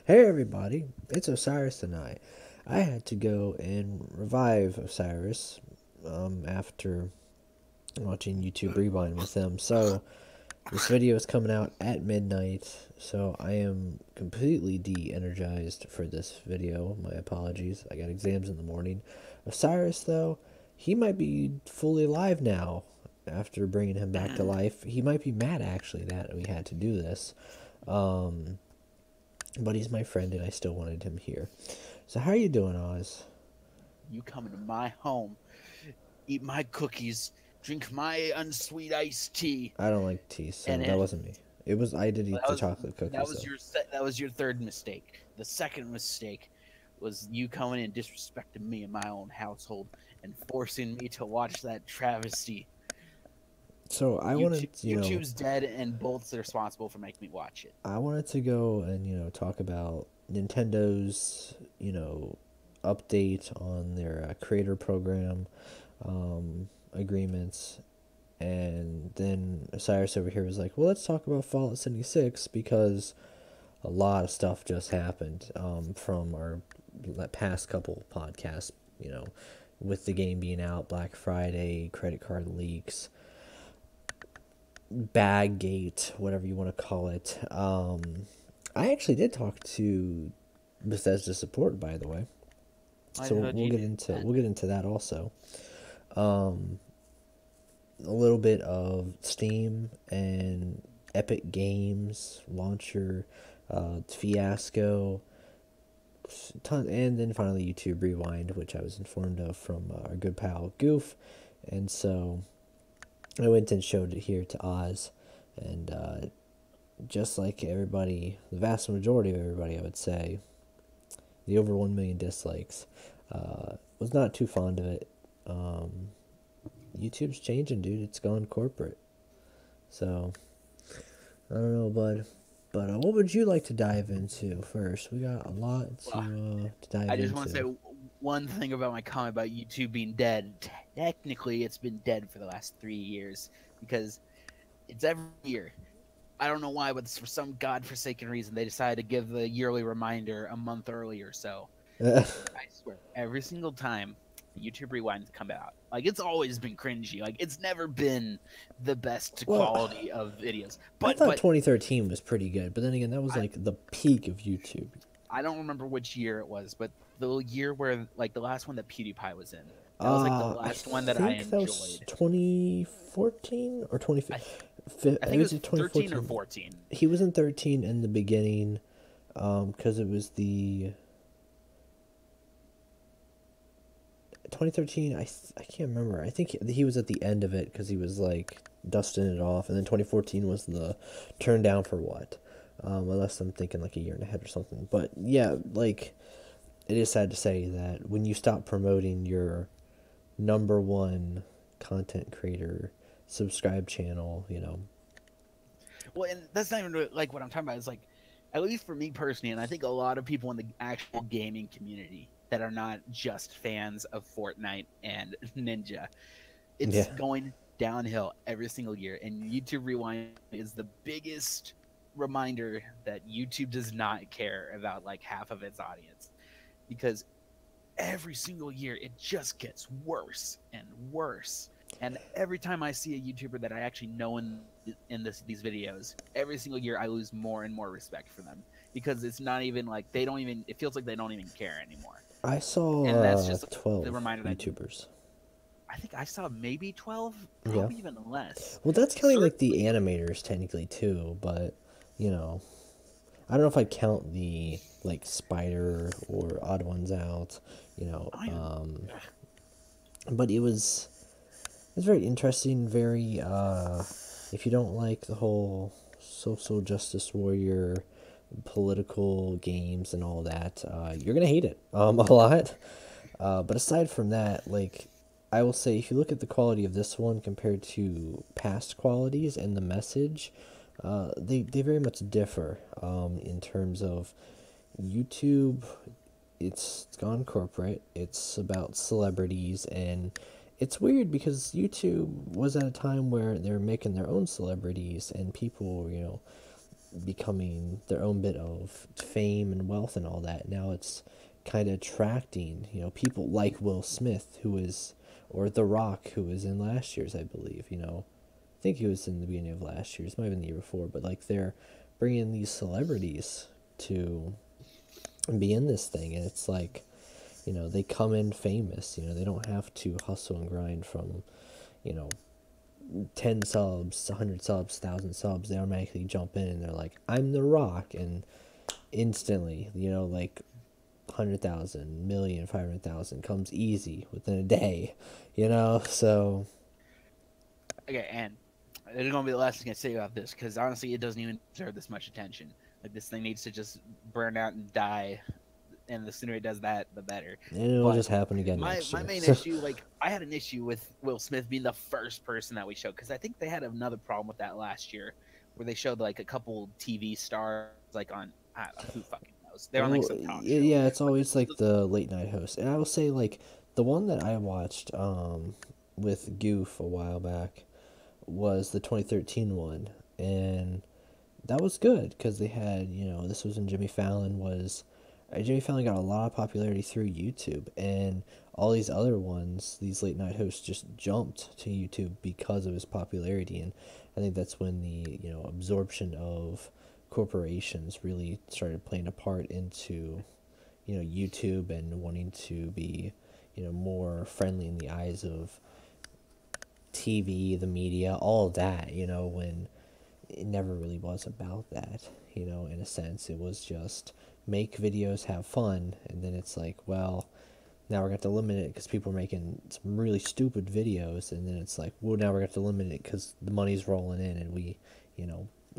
Hey everybody, it's Osiris and I. I had to go and revive Osiris after watching YouTube Rewind with him. So this video is coming out at midnight, so I am completely de-energized for this video. My apologies. I got exams in the morning. Osiris, though, he might be fully alive now after bringing him back to life. He might be mad, actually, that we had to do this. But he's my friend, and I still wanted him here. So how are you doing, Oz? You come into my home, eat my cookies, drink my unsweet iced tea, I don't like tea, so and that wasn't me. It was I did eat that the was chocolate that cookies was though. your third mistake. The second mistake was you coming in disrespecting me in my own household and forcing me to watch that travesty. So I wanted, YouTube's dead, and both's responsible for making me watch it. I wanted to go and talk about Nintendo's update on their creator program agreements, and then Cyrus over here was like, "Well, let's talk about Fallout 76 because a lot of stuff just happened from our past couple podcasts. With the game being out, Black Friday, credit card leaks." Baggate, whatever you want to call it. I actually did talk to Bethesda support, by the way, I so heard you did that. we'll get into that also. Um, a little bit of Steam and Epic Games launcher fiasco, and then finally YouTube Rewind, which I was informed of from our good pal Goof, and so I went and showed it here to Oz, and just like everybody, the vast majority of everybody, I would say, the over 1 million dislikes, was not too fond of it. YouTube's changing, dude. It's gone corporate. So, I don't know, bud. But what would you like to dive into first? We got a lot to dive I just want to into. say one thing about my comment about YouTube being dead. Technically, it's been dead for the last 3 years because it's every year. I don't know why, but for some godforsaken reason, they decided to give the yearly reminder a month early or so. I swear, every single time YouTube Rewind's come out, like it's always been cringy. Like it's never been the best Well, quality of videos. I But thought but 2013 was pretty good, but then again, that was I, like the peak of YouTube. I don't remember which year it was, but the year where like the last one that PewDiePie was in, that was like the I last one that I think that was enjoyed. 2014 or I 2015. I It think it was was in 13 or 2014. 14. He was in 13 in the beginning, because it was the 2013. I can't remember. I think he was at the end of it because he was like dusting it off, and then 2014 was the turn down for what? Unless I'm thinking like a year and a half or something. But yeah, like it is sad to say that when you stop promoting your number one content creator subscribe channel, Well, and that's not even like what I'm talking about. Is like, at least for me personally, and I think a lot of people in the actual gaming community that are not just fans of Fortnite and Ninja, it's yeah. going downhill every single year. And YouTube Rewind is the biggest reminder that YouTube does not care about like half of its audience because every single year it just gets worse and worse. And every time I see a YouTuber that I actually know in these videos, every single year I lose more and more respect for them because it's not even like they don't even. It feels like they don't even care anymore. I saw And that's just the 12 reminder that YouTubers. I think I saw maybe 12, Yeah. probably even less. Well, that's counting like the Certainly, animators technically too, but you know, I don't know if I count the like Spider or Odd Ones out, you know. I But it was very interesting, very if you don't like the whole social justice warrior political games and all that, you're gonna hate it a lot. But aside from that, like I will say, if you look at the quality of this one compared to past qualities and the message, they very much differ in terms of YouTube. It's gone corporate. It's about celebrities, and it's weird because YouTube was at a time where they were making their own celebrities, and people, becoming their own bit of fame and wealth and all that. Now it's kind of attracting, people like Will Smith, or The Rock, who was in last year's, I believe. I think he was in the beginning of last year's, might have been the year before, but like they're bringing these celebrities to be in this thing, and it's like, they come in famous. They don't have to hustle and grind from, you know, 10 subs, 100 subs, 1,000 subs. They automatically jump in and they're like, I'm The Rock, and instantly, like 100,000, million, 500,000 comes easy within a day, so. Okay, and it's gonna be the last thing I say about this, because honestly, it doesn't even deserve this much attention. Like, this thing needs to just burn out and die, and the sooner it does that, the better. And it'll just happen again my next year. main issue, like, I had an issue with Will Smith being the first person that we showed, because I think they had another problem with that last year, where they showed like a couple TV stars, like on, I don't know, who fucking knows. They're on like some talk show. Yeah, it's always like the late night host, and I will say like the one that I watched with Goof a while back was the 2013 one, and that was good because they had, this was when Jimmy Fallon got a lot of popularity through YouTube, and all these other ones, these late night hosts, just jumped to YouTube because of his popularity. And I think that's when the absorption of corporations really started playing a part into YouTube and wanting to be more friendly in the eyes of TV, the media, all of that, when it never really was about that, in a sense. It was just make videos, have fun, and then it's like, well, now we're going to have to limit it because people are making some really stupid videos, and then it's like, well, now we're going to have to limit it because the money's rolling in, and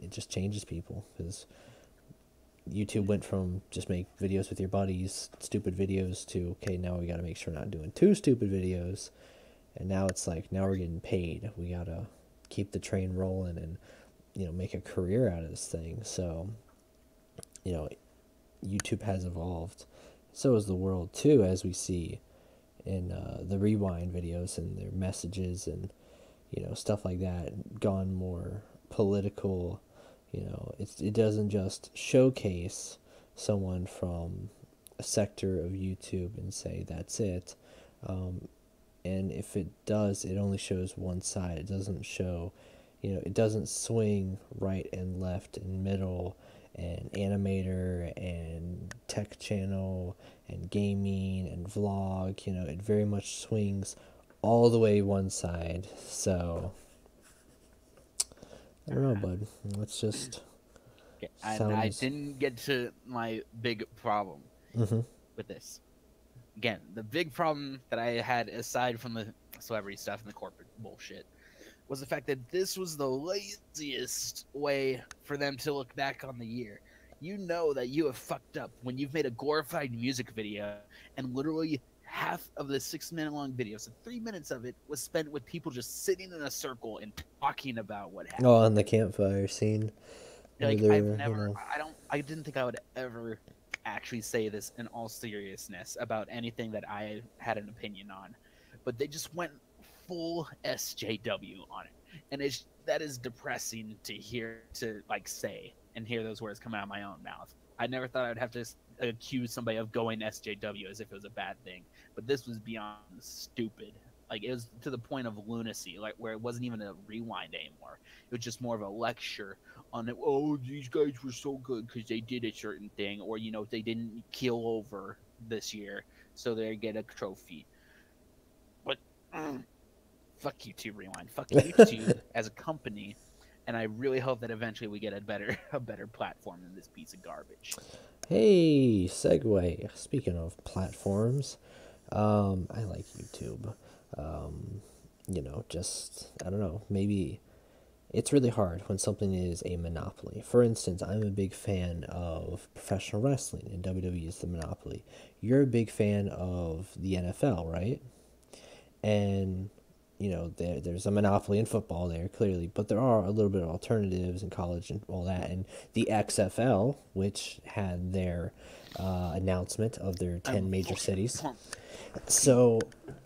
it just changes people, because YouTube went from just make videos with your buddies, stupid videos, to, okay, now we got to make sure we're not doing too stupid videos. And now it's like, now we're getting paid. We got to keep the train rolling and, make a career out of this thing. So, YouTube has evolved. So has the world, too, as we see in the rewind videos and their messages and, stuff like that, gone more political. It doesn't just showcase someone from a sector of YouTube and say that's it. And if it does, it only shows one side. It doesn't show, it doesn't swing right and left and middle and animator and tech channel and gaming and vlog. It very much swings all the way one side. So, I don't know, bud. Let's just. Okay, I didn't get to my big problem with this. Again, the big problem that I had, aside from the celebrity stuff and the corporate bullshit, was the fact that this was the laziest way for them to look back on the year. You know that you have fucked up when you've made a glorified music video, and literally half of the 6-minute long video, so 3 minutes of it, was spent with people just sitting in a circle and talking about what happened. Oh, on the campfire scene. Like, I didn't think I would ever actually say this in all seriousness about anything that I had an opinion on, but they just went full SJW on it, and that is depressing to hear, to like say and hear those words come out of my own mouth. I never thought I would have to accuse somebody of going SJW as if it was a bad thing, but this was beyond stupid. Like, it was to the point of lunacy, like where it wasn't even a rewind anymore. It was just more of a lecture on it. Oh, these guys were so good because they did a certain thing, or they didn't keel over this year, so they get a trophy. But fuck YouTube Rewind, fuck YouTube as a company, and I really hope that eventually we get a better platform than this piece of garbage. Hey, segue. Speaking of platforms, I like YouTube. Just, I don't know, maybe it's really hard when something is a monopoly. For instance, I'm a big fan of professional wrestling, and WWE is the monopoly. You're a big fan of the NFL, right? And, there's a monopoly in football there, clearly, but there are a little bit of alternatives in college and all that. And the XFL, which had their announcement of their 10 major cities. So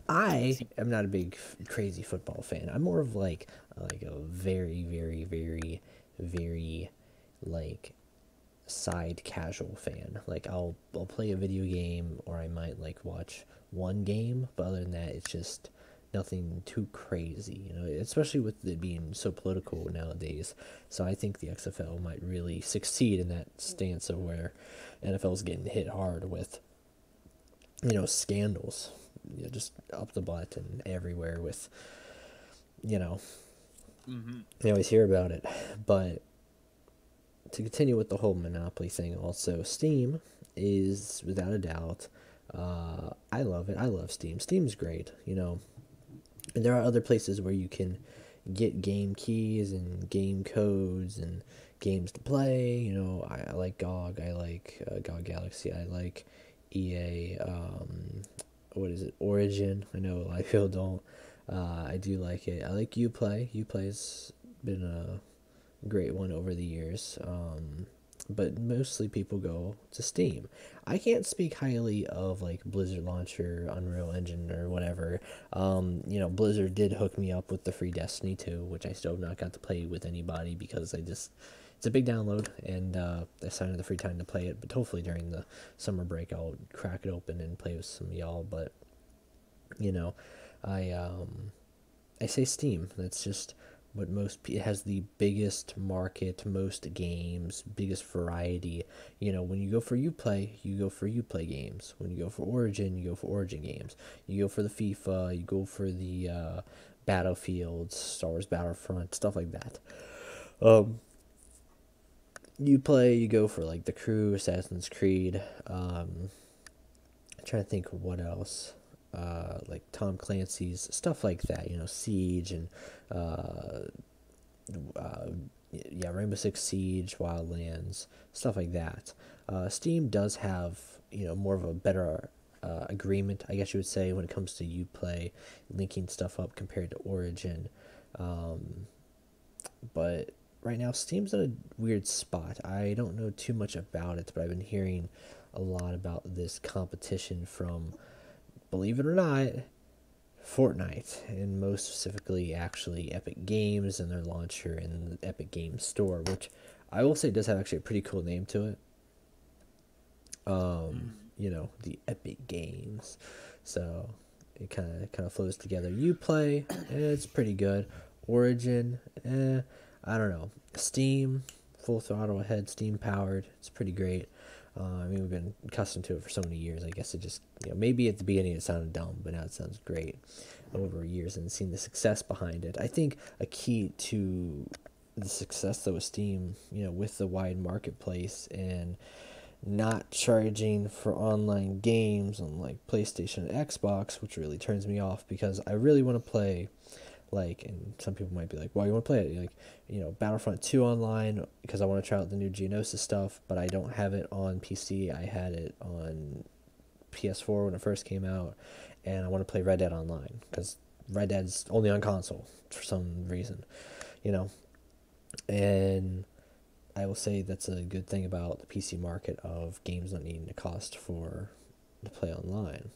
I am not a big crazy football fan. I'm more of like a very, very, very, very like side casual fan. Like I'll play a video game, or I might like watch one game, but other than that, it's just nothing too crazy, you know, especially with it being so political nowadays. So I think the XFL might really succeed in that stance of where NFL's getting hit hard with, you know, scandals, you know, just up the butt and everywhere with, you know, you always hear about it. But to continue with the whole monopoly thing, also, Steam is without a doubt, I love it. I love Steam. Steam's great, you know. And there are other places where you can get game keys and game codes and games to play. You know, I like GOG. I like GOG Galaxy. I like EA. What is it? Origin. I know a lot of people don't. I do like it. I like Uplay. Uplay's been a great one over the years. But mostly people go to Steam. I can't speak highly of like Blizzard Launcher, Unreal Engine, or whatever. You know, Blizzard did hook me up with the free Destiny 2, which I still have not got to play with anybody because it's a big download, and I signed up the free time to play it. But hopefully during the summer break, I'll crack it open and play with some of y'all. But you know, I I say Steam. That's just what it has the biggest market, most games, biggest variety. You know, when you go for Uplay, you go for Uplay games. When you go for Origin, you go for Origin games. You go for the FIFA, you go for the Battlefields, Star Wars Battlefront, stuff like that. Uplay, you go for like the Crew, Assassin's Creed. I'm trying to think what else. Like Tom Clancy's, stuff like that, you know, Siege and yeah, Rainbow Six Siege, Wildlands, stuff like that. Steam does have, you know, more of a better agreement, I guess you would say, when it comes to Uplay, linking stuff up compared to Origin. But right now, Steam's in a weird spot. I don't know too much about it, but I've been hearing a lot about this competition from, believe it or not, Fortnite, and most specifically, actually, Epic Games and their launcher and the Epic Games Store, which I will say does have actually a pretty cool name to it. You know, the Epic Games. So it kind of flows together. Uplay, it's pretty good. Origin, I don't know. Steam, full throttle ahead, Steam powered. It's pretty great. I mean, we've been accustomed to it for so many years. I guess it just, you know, maybe at the beginning it sounded dumb, but now it sounds great over years, and seeing the success behind it. I think a key to the success, though, of Steam, you know, with the wide marketplace and not charging for online games on like PlayStation and Xbox, which really turns me off because I really want to play, like, and some people might be like, "Why you want to play it?" Like, you know, Battlefront 2 online because I want to try out the new Geonosis stuff, but I don't have it on PC. I had it on PS4 when it first came out, and I want to play Red Dead Online because Red Dead's only on console for some reason, you know. And I will say that's a good thing about the PC market of games not needing to cost to play online.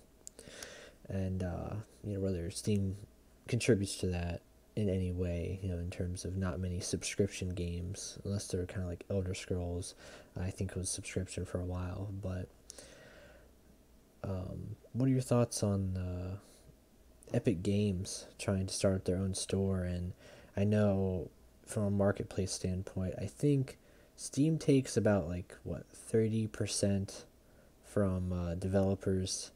And you know, whether Steam contributes to that in any way, you know, in terms of not many subscription games, unless they're kind of like Elder Scrolls, I think it was subscription for a while. But what are your thoughts on Epic Games trying to start their own store? And I know from a marketplace standpoint, I think Steam takes about like what 30% from developers,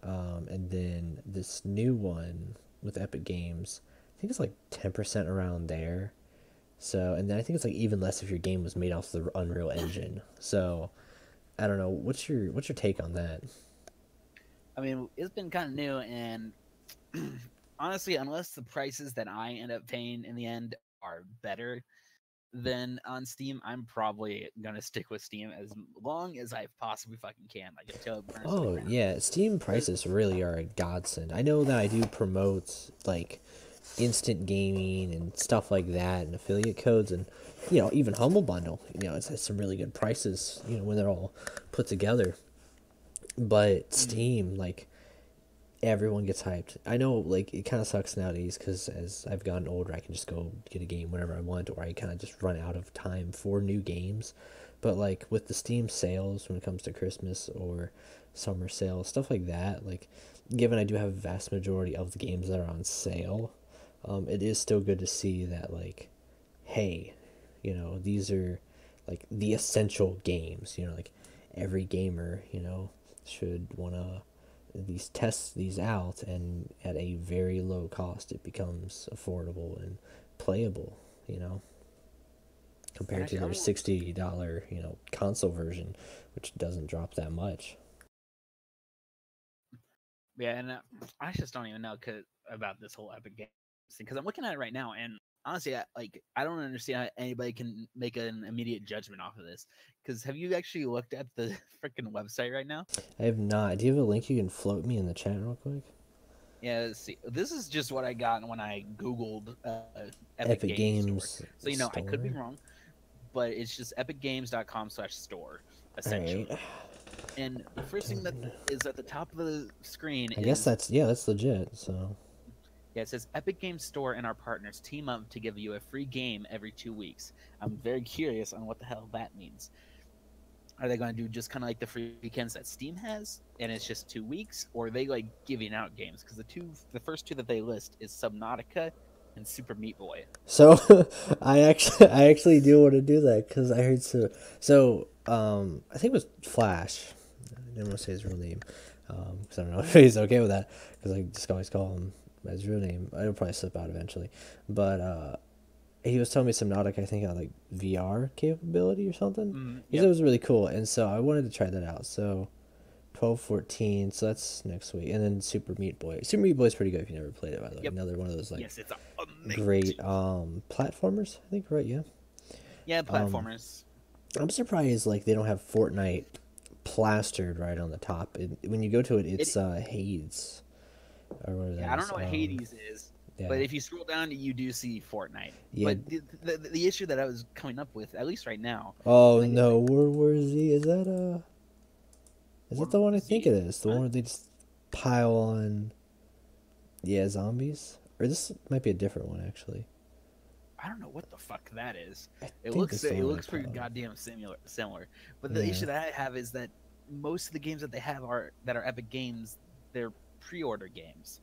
and then this new one with Epic Games, I think it's like 10% around there. So, and then I think it's like even less if your game was made off the Unreal Engine. So, I don't know. What's your take on that? I mean, it's been kind of new, and honestly, unless the prices that I end up paying in the end are better than on Steam, I'm probably gonna stick with Steam as long as I possibly fucking can, like until it burns to the Oh, ground. yeah. Steam prices really are a godsend. I know that I do promote like instant gaming and stuff like that and affiliate codes, and you know, even Humble Bundle, you know, it has some really good prices, you know, when they're all put together. But Steam, like, everyone gets hyped. I know, like, it kind of sucks nowadays because as I've gotten older, I can just go get a game whenever I want, or I kind of just run out of time for new games. But like with the Steam sales when it comes to Christmas or summer sales, stuff like that, like given I do have a vast majority of the games that are on sale, it is still good to see that like, hey, these are like the essential games. Like every gamer, should wanna at least test these out, and at a very low cost, it becomes affordable and playable. You know And compared to actually, their $60 console version, which doesn't drop that much. yeah, and I just don't even know about this whole Epic Games thing because I'm looking at it right now, and honestly, I don't understand how anybody can make an immediate judgment off of this. Because have you actually looked at the freaking website right now? I have not. Do you have a link you can float me in the chat real quick? Yeah, let's see, this is just what I got when I Googled Epic Epic Games Store. Games So I could be Store. wrong, but it's just epicgames.com/store All right. essentially. And the first thing that is at the top of the screen I guess is that's legit. So yeah, it says Epic Games Store and our partners team up to give you a free game every 2 weeks. I'm very curious on what the hell that means. Are they going to do just kind of like the free weekends that Steam has, and it's just 2 weeks, or are they like giving out games? Because the first two that they list is Subnautica and Super Meat Boy. so I actually do want to do that because I heard I think it was Flash. I didn't want to say his real name because I don't know if he's okay with that because I just always call him by his real name. It'll probably slip out eventually, but he was telling me Subnautica, I think, had like VR capability or something. He said Yep. it was really cool, and so I wanted to try that out. So 12/14, so that's next week, and then Super Meat Boy. Super Meat Boy is pretty good if you never played it, by the way. Yep. Another one of those like Yes, it's amazing. great platformers, I think, right? Yeah. Yeah, platformers. I'm surprised like they don't have Fortnite plastered right on the top. When you go to it, it's Hades or whatever Yeah, that I don't is. know what Hades is, but Yeah. if you scroll down, you do see Fortnite. Yeah. But the issue that I was coming up with, at least right now, Oh like no, where is he? Is that what the one I think Z? it is? The Huh? one where they just pile on, yeah, zombies? Or this might be a different one, actually. I don't know what the fuck that is. I It think looks this is the it one they looks pretty pile on. goddamn similar. But the Yeah. issue that I have is that most of the games that they have are Epic Games. They're pre-order games.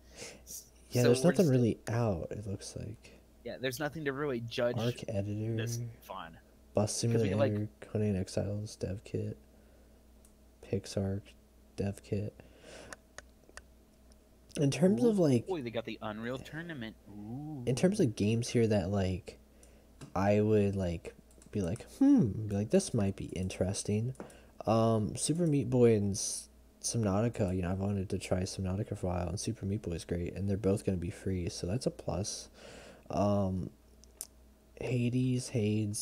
Yeah, So there's we're nothing just really out, it looks like. yeah. There's nothing to really judge Arc Editor, this fun Bus because we have like Simulator, Conan Exiles, Dev Kit, Pixar, Dev Kit. In terms of like, ooh, they got the Unreal Tournament. Ooh. in terms of games here that like, I would like be like, be like, this might be interesting. Super Meat Boy and Subnautica, I've wanted to try Subnautica for a while, and Super Meat Boy is great, and they're both going to be free, so that's a plus. Um, Hades,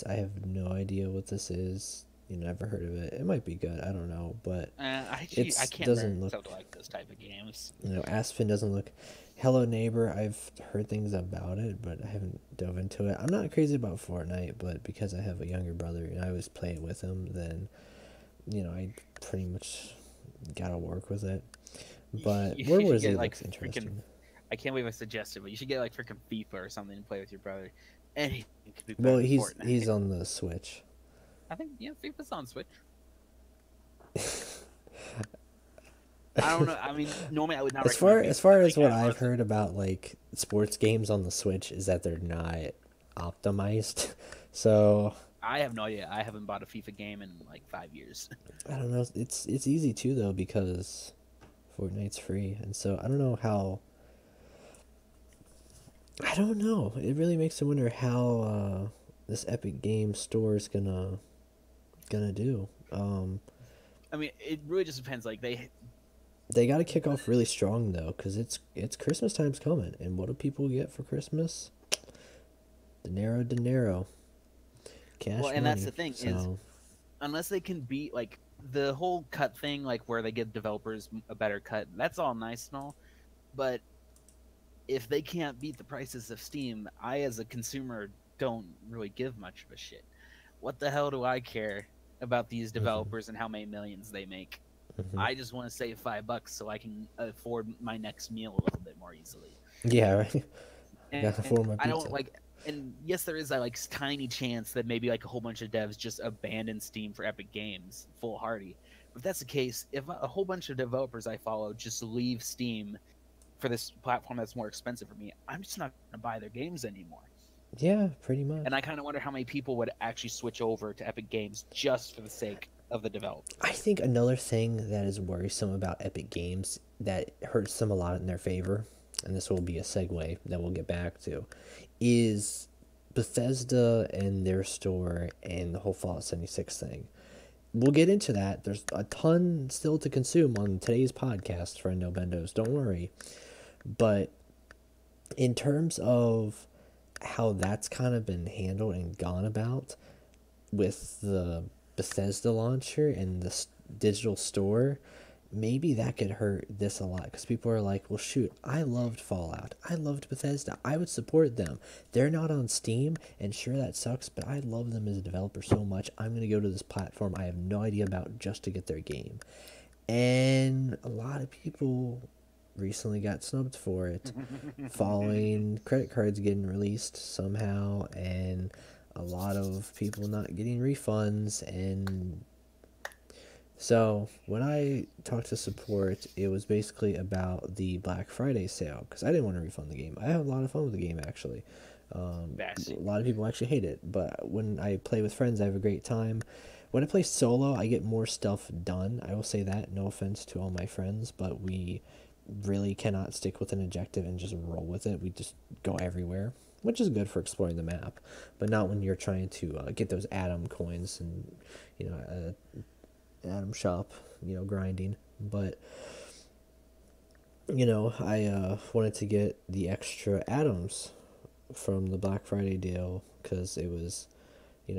I have no idea what this is. Never heard of it. It might be good. I don't know, but I can't bring doesn't look. myself to like this type of games. Aspen doesn't look. Hello Neighbor, I've heard things about it, but I haven't dove into it. I'm not crazy about Fortnite, but because I have a younger brother and I always play it with him, then I pretty much gotta work with it. But You World should War Z get like looks freaking. interesting. I can't believe I suggested, but you should get like freaking FIFA or something to play with your brother. Anything could be better Well, than he's Fortnite. on the Switch. I think yeah, FIFA's on Switch. I don't know. I mean, normally I would not As far recommend as FIFA, far but, as what I've honestly, heard about like sports games on the Switch is that they're not optimized. So I have no idea. I haven't bought a FIFA game in like 5 years. I don't know. It's easy too though because Fortnite's free, and so I don't know how. I don't know. It really makes me wonder how this Epic Game Store is gonna do. I mean, it really just depends. Like They got to kick off really strong though, because it's Christmas time's coming, and what do people get for Christmas? Dinero, cash well, and money. that's the thing is, So unless they can beat like the whole cut thing, like where they give developers a better cut, that's all nice and all, but if they can't beat the prices of Steam, I as a consumer don't really give much of a shit. What the hell do I care about these mhm, developers and how many millions they make? Hmm. I just want to save $5 so I can afford my next meal a little bit more easily. Yeah, right. I And gotta afford my I don't pizza. like. And yes, there is that like tiny chance that maybe like a whole bunch of devs just abandon Steam for Epic Games full hardy. But if that's the case, if a whole bunch of developers I follow just leave Steam for this platform that's more expensive for me, I'm just not going to buy their games anymore. Yeah, pretty much. And I kind of wonder how many people would actually switch over to Epic Games just for the sake of the I developers. think another thing that is worrisome about Epic Games that hurts them a lot in their favor, and this will be a segue that we'll get back to, is Bethesda and their store and the whole Fallout 76 thing. We'll get into that. There's a ton still to consume on today's podcast, friend No Bendos. Don't worry. But in terms of how that's kind of been handled and gone about with the Bethesda launcher and the digital store, maybe that could hurt this a lot because people are like, well, shoot, I loved Fallout. I loved Bethesda. I would support them. They're not on Steam, and sure, that sucks, but I love them as a developer so much. I'm going to go to this platform I have no idea about just to get their game. And a lot of people recently got snubbed for it following credit cards getting released somehow and a lot of people not getting refunds. And so when I talked to support, it was basically about the Black Friday sale because I didn't want to refund the game. I have a lot of fun with the game actually. A lot of people actually hate it, but when I play with friends, I have a great time. When I play solo, I get more stuff done. I will say that. No offense to all my friends, but we really cannot stick with an objective and just roll with it. We just go everywhere, which is good for exploring the map, but not when you're trying to get those atom coins and atom shop, grinding. But I wanted to get the extra atoms from the Black Friday deal because it was,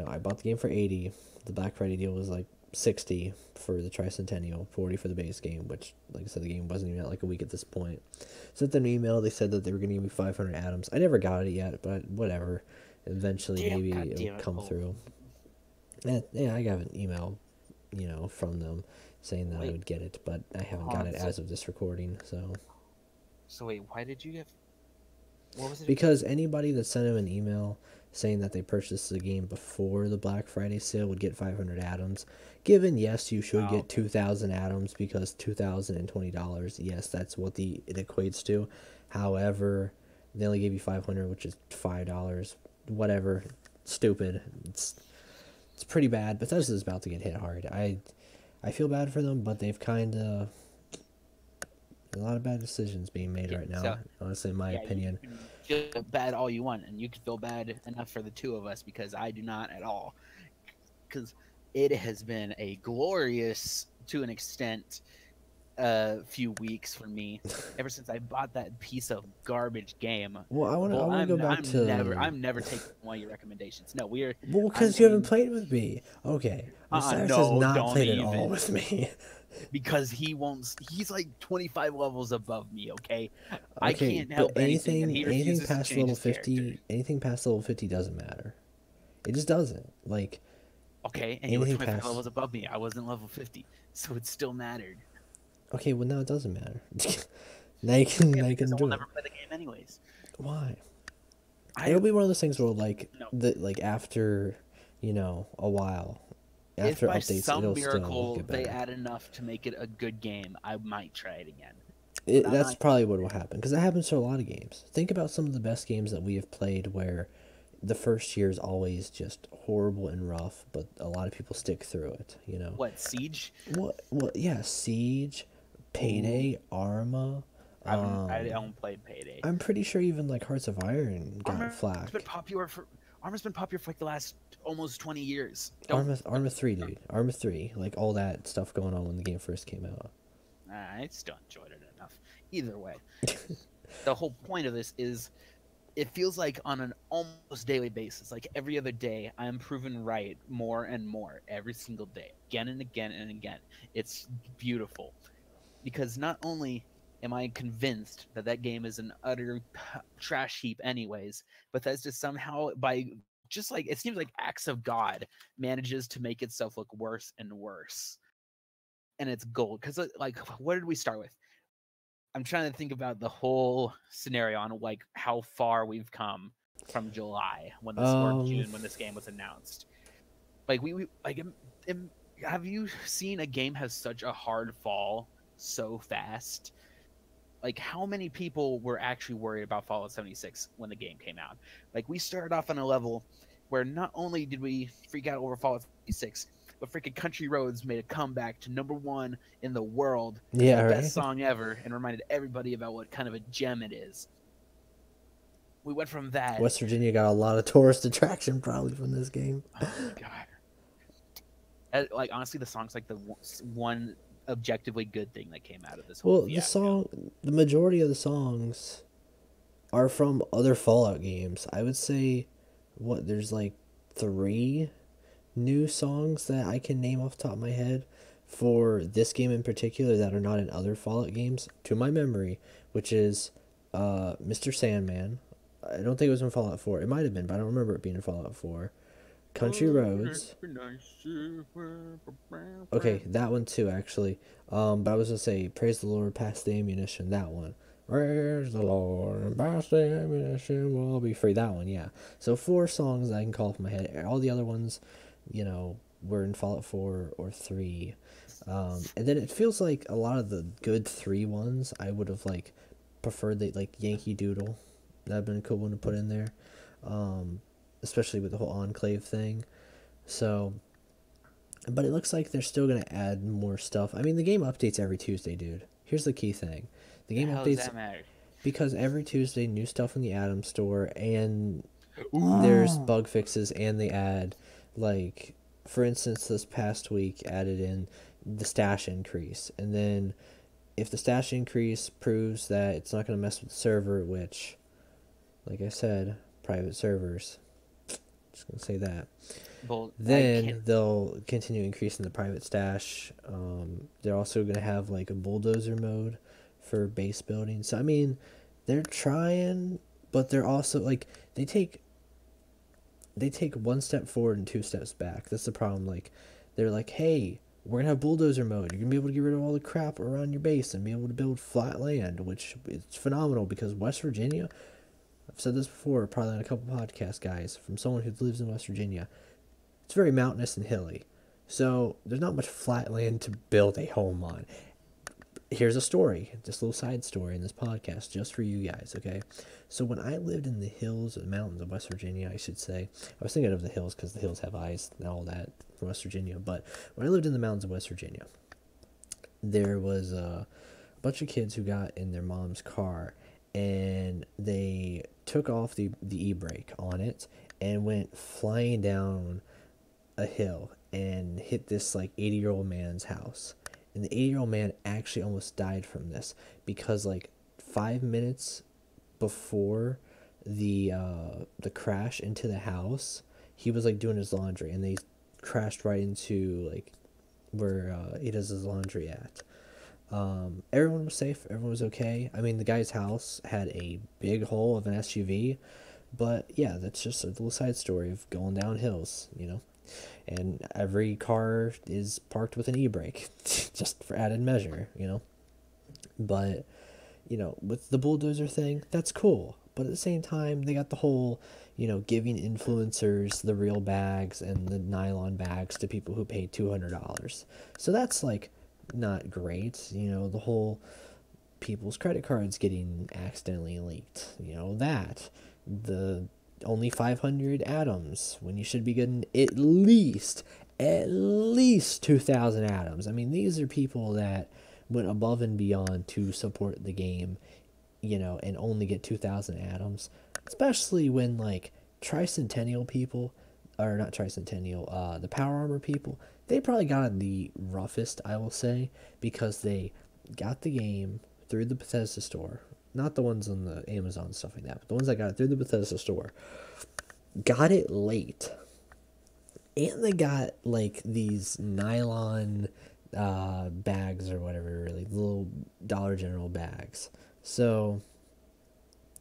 I bought the game for 80. The Black Friday deal was like 60 for the Tricentennial, 40 for the base game, which, like I said, the game wasn't even out like a week at this point. Sent them an email. They said that they were going to give me 500 atoms. I never got it yet, but whatever. Eventually, Damn, maybe god it'll damn it. come through. Yeah, I got an email, from them saying that I Wait, would get it, but I haven't hold got on. it as of this recording, so. So wait, why did you get? What was it again? Because anybody that sent him an email saying that they purchased the game before the Black Friday sale would get 500 atoms. Given, yes, you should Oh, get 2,000 atoms because $2,020, yes, that's what it equates to. However, they only gave you 500, which is $5. Whatever, stupid. It's pretty bad. Bethesda's about to get hit hard. I feel bad for them, but they've kind of a lot of bad decisions being made yeah. right now. So Honestly, in my yeah, you opinion. can feel bad all you want, and you can feel bad enough for the two of us because I do not at all. Because it has been a glorious, to an extent, few weeks for me. Ever since I bought that piece of garbage game. Well, I Well, want to go back to. I'm never taking one of your recommendations. No, Well, I'm because I you haven't mean, played with me. Okay, Osiris has no, not don't played at all even. with me. Because he won't. He's like 25 levels above me. Okay, I Okay, can't but help anything, and he anything refuses to past change level his character. 50, anything past level 50 doesn't matter. It just doesn't. Like Okay, and you were anything 25 past. levels above me. I wasn't level 50, so it still mattered. Okay, well now it doesn't matter. Yeah, now you because can I will do it. never play the game anyways. Why? I It'll be one of those things where no. after, a while, If after by updates, some it'll still miracle get they better. add enough to make it a good game, I might try it again. But I'm That's not. probably what will happen because that happens to a lot of games. Think about some of the best games that we have played where the first year is always just horrible and rough, but a lot of people stick through it. What, Siege? What? Yeah, Siege, Ooh, Payday, Arma. I Um, don't play Payday. I'm pretty sure even like Hearts of Iron got Armor's been flack. popular for Armor's been popular for like the last almost 20 years. Don't Arma 3, dude. Arma 3, like all that stuff going on when the game first came out. I still enjoyed it enough. Either way, the whole point of this is it feels like on an almost daily basis, like every other day, I am proven right more and more every single day, again and again and again. It's beautiful because not only am I convinced that that game is an utter trash heap, anyways, Bethesda somehow, by just like it seems like acts of God, manages to make itself look worse and worse. and it's gold. Because like, where did we start with? I'm trying to think about the whole scenario on like how far we've come from July when this or June when this game was announced. Like we like have you seen a game have such a hard fall so fast? Like how many people were actually worried about Fallout 76 when the game came out? Like we started off on a level where not only did we freak out over Fallout 76, but freaking Country Roads made a comeback to #1 in the world as Yeah, the right. best song ever and reminded everybody about what kind of a gem it is. We went from that. West Virginia got a lot of tourist attraction probably from this game. Oh god. Like honestly, the song's like the one objectively good thing that came out of this whole Well, fiasco. the majority of the songs are from other Fallout games. I would say, there's like 3 new songs that I can name off the top of my head for this game in particular that are not in other Fallout games, to my memory, which is Mr. Sandman. I don't think it was in Fallout 4. It might have been, but I don't remember it being in Fallout 4. Country Roads. Okay, that one too, actually. But I was gonna say, Praise the Lord, pass the ammunition. That one. Praise the Lord, pass the ammunition, we'll be free. That one, yeah. So 4 songs I can call off my head. All the other ones, were in Fallout 4 or 3. And then it feels like a lot of the good 3 ones I would have like preferred. They like Yankee Doodle. That'd been a cool one to put in there. Especially with the whole Enclave thing. So, but it looks like they're still going to add more stuff. I mean, the game updates every Tuesday, dude. Here's the key thing. The game How updates does that matter? because every Tuesday, new stuff in the Atom Store, and Ooh. there's bug fixes, and they add, like, for instance, this past week added in the stash increase. And then if the stash increase proves that it's not going to mess with the server, which, like I said, private servers, just going to say that. Well, Then they'll continue increasing the private stash. They're also going to have like a bulldozer mode for base building. So I mean, they're trying, but they're also like they take 1 step forward and 2 steps back. That's the problem. Like they're like, hey, we're gonna have bulldozer mode. You're gonna be able to get rid of all the crap around your base and be able to build flat land, which is phenomenal because West Virginia. I've said this before, probably on a couple podcasts, guys, from someone who lives in West Virginia. It's very mountainous and hilly, so there's not much flat land to build a home on. Here's a story, just a little side story in this podcast, just for you guys, okay? So when I lived in the hills and mountains of West Virginia, I should say, I was thinking of the hills because the hills have eyes and all that from West Virginia, but when I lived in the mountains of West Virginia, there was a bunch of kids who got in their mom's car, and they took off the e-brake on it and went flying down a hill and hit this like 80-year-old man's house. And the 80-year-old man actually almost died from this because like 5 minutes before the crash into the house, he was like doing his laundry, and they crashed right into like where he does his laundry at. Everyone was safe. Everyone was okay. I mean, the guy's house had a big hole of an SUV, but yeah, that's just a little side story of going down hills, And every car is parked with an e-brake, just for added measure, But, with the bulldozer thing, that's cool. But at the same time, they got the whole, giving influencers the real bags and the nylon bags to people who paid $200. So that's, like, not great. The whole people's credit cards getting accidentally leaked. The only 500 atoms when you should be getting at least 2,000 atoms. I mean, these are people that went above and beyond to support the game, and only get 2,000 atoms, especially when like tricentennial people, or not tricentennial, the power armor people, they probably got it the roughest, I will say, because they got the game through the Bethesda store. Not the ones on the Amazon and stuff like that, but the ones that got it through the Bethesda store. Got it late. And they got, like, these nylon bags or whatever, really. Little Dollar General bags. So,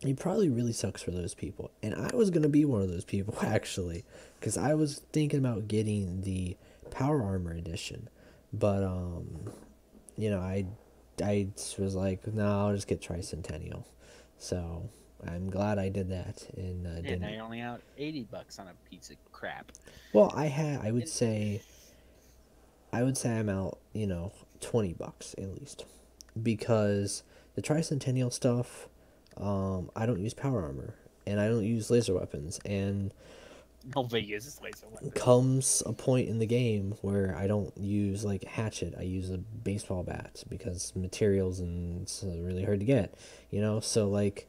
it probably really sucks for those people. And I was going to be one of those people, actually. Because I was thinking about getting the Power Armor Edition. But, you know, I was like, no, I'll just get Tricentennial. So I'm glad I did that and Yeah, now didn't. you're only out $80 on a piece of crap. Well, And I would say I'm out, you know, $20 at least, because the Tricentennial stuff, I don't use power armor and I don't use laser weapons, and nobody uses laser weapons. comes a point in the game where I don't use like hatchet. I use a baseball bat because materials and it's really hard to get, you know. So like,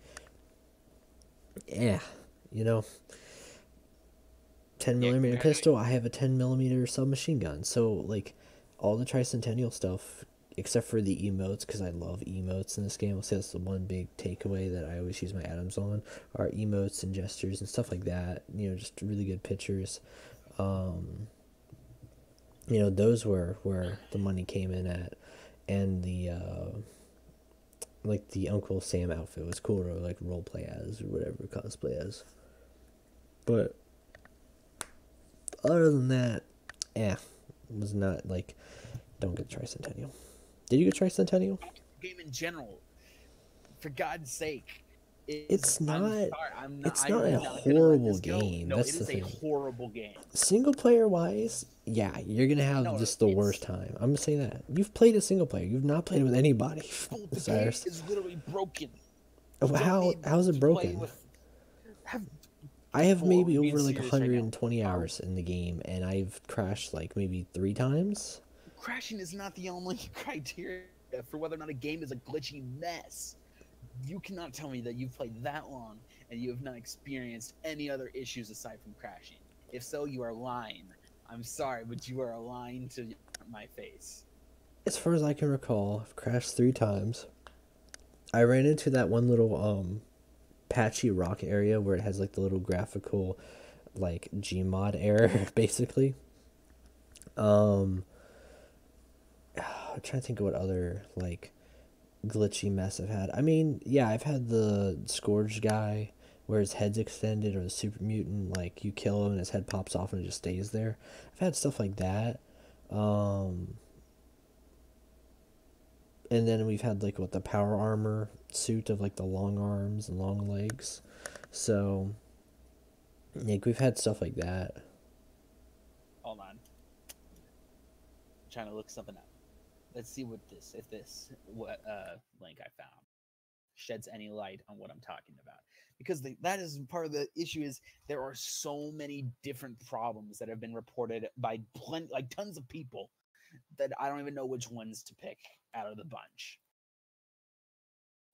yeah, you know, 10 Yeah, millimeter compared to pistol. I have a 10 millimeter submachine gun. So like, all the Tricentennial stuff, except for the emotes, because I love emotes in this game. I'll say that's the one big takeaway that I always use my atoms on, are emotes and gestures and stuff like that. You know, just really good pictures. Um, you know, those were where the money came in at, and the like the Uncle Sam outfit was cool to like role play as or whatever, cosplay as. But other than that, yeah, it was not like, don't get Tricentennial. Did you get Tricentennial? game in general, for God's sake, is It's I'm not. sorry, I'm not. It's I'm not a not gonna let horrible this go. game. No, That's it the is a thing. horrible game. Single player wise, yeah, you're gonna have No, just the worst it's time. I'm gonna say that. You've played a single player. You've not played with anybody, oh, the game Osiris. is literally broken. You don't How need how's it to play broken? with. Have I have people, are we maybe being over like serious right now? 120 hours in the game, and I've crashed like maybe 3 times. Crashing is not the only criteria for whether or not a game is a glitchy mess. You cannot tell me that you've played that long and you have not experienced any other issues aside from crashing. If so, you are lying. I'm sorry, but you are lying to my face. As far as I can recall, I've crashed 3 times. I ran into that one little patchy rock area where it has like the little graphical like Gmod error basically. Um, I'm trying to think of what other like glitchy mess I've had. I mean, yeah, I've had the Scourge guy where his head's extended, or the super mutant, like you kill him and his head pops off and it just stays there. I've had stuff like that. Um, and then we've had like what, the power armor suit of like the long arms and long legs. So like we've had stuff like that. Hold on. I'm trying to look something up. Let's see what this, if this what link I found sheds any light on what I'm talking about. Because that is part of the issue, is there are so many different problems that have been reported by like tons of people, that I don't even know which ones to pick out of the bunch.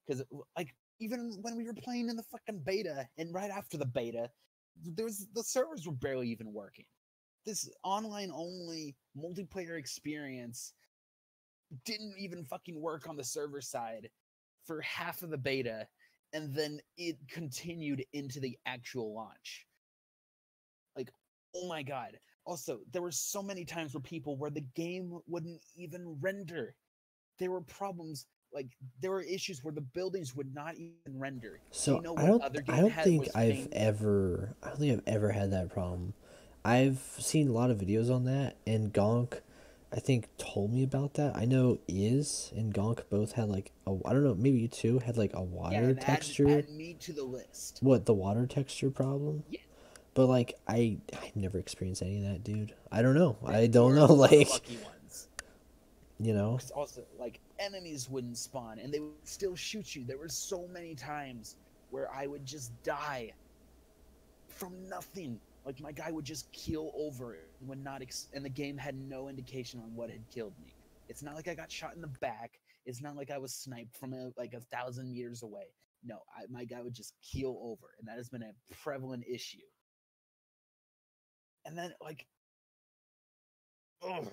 Because like even when we were playing in the fucking beta and right after the beta, the servers were barely even working. This online only multiplayer experience didn't even fucking work on the server side for half of the beta, and then it continued into the actual launch. Like, oh my god. Also, there were so many times where the game wouldn't even render. There were problems, like there were issues where the buildings would not even render. Do you So know what other I game don't had think was paying? I don't think I've ever had that problem. I've seen a lot of videos on that, and Gonk, I think, told me about that. I know Iz and Gonk both had like a, I don't know, maybe you too had like a Yeah, water and texture. add me to the list. What, the water texture problem? Yeah, But like I never experienced any of that, dude. I don't know. then I you don't are know. one of the Like, lucky ones. you know. Because also, like, enemies wouldn't spawn and they would still shoot you. There were so many times where I would just die from nothing. Like, my guy would just keel over and would not and the game had no indication on what had killed me. It's not like I got shot in the back. It's not like I was sniped from like 1,000 meters away. No, my guy would just keel over, and that has been a prevalent issue. And then, like, ugh,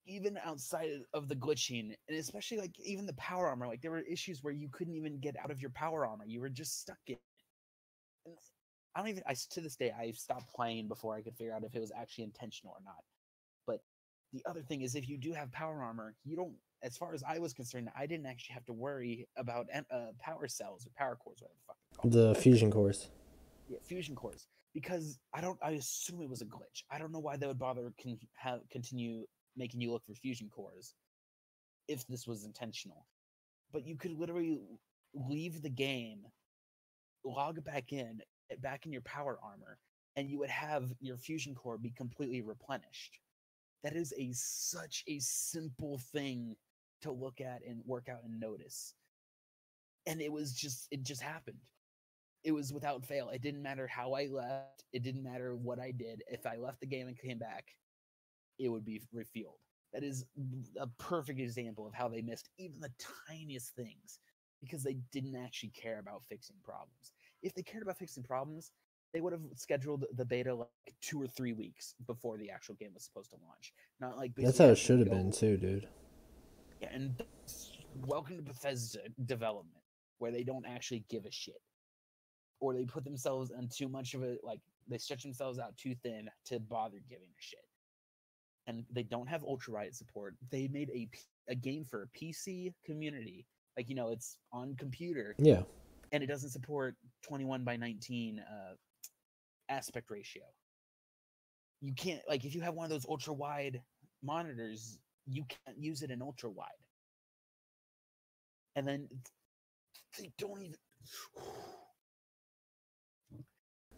even outside of the glitching, and especially like even the power armor, like there were issues where you couldn't even get out of your power armor. You were just stuck in. And I don't even. I to this day I stopped playing before I could figure out if it was actually intentional or not. But the other thing is, if you do have power armor, you don't. As far as I was concerned, I didn't actually have to worry about power cells or power cores, whatever the fuck they're called. The fusion cores. Yeah, fusion cores. Because I don't. I assume it was a glitch. I don't know why they would bother continue making you look for fusion cores if this was intentional. But you could literally leave the game, log back in, get back in your power armor, and you would have your fusion core be completely replenished. That is such a simple thing to look at and work out and notice. And it just happened. It was without fail. It didn't matter how I left. It didn't matter what I did. If I left the game and came back, it would be refueled. That is a perfect example of how they missed even the tiniest things because they didn't actually care about fixing problems. If they cared about fixing problems, they would have scheduled the beta like 2 or 3 weeks before the actual game was supposed to launch. Not like That's how it should have been too, dude. Yeah, and welcome to Bethesda development, where they don't actually give a shit. Or they put themselves on too much of a, like, they stretch themselves out too thin to bother giving a shit. And they don't have ultra-wide support. They made a game for a PC community. Like, you know, it's on computer. Yeah. And it doesn't support 21:19 aspect ratio. You can't, like, if you have one of those ultra-wide monitors, you can't use it in ultra-wide. And then they don't even...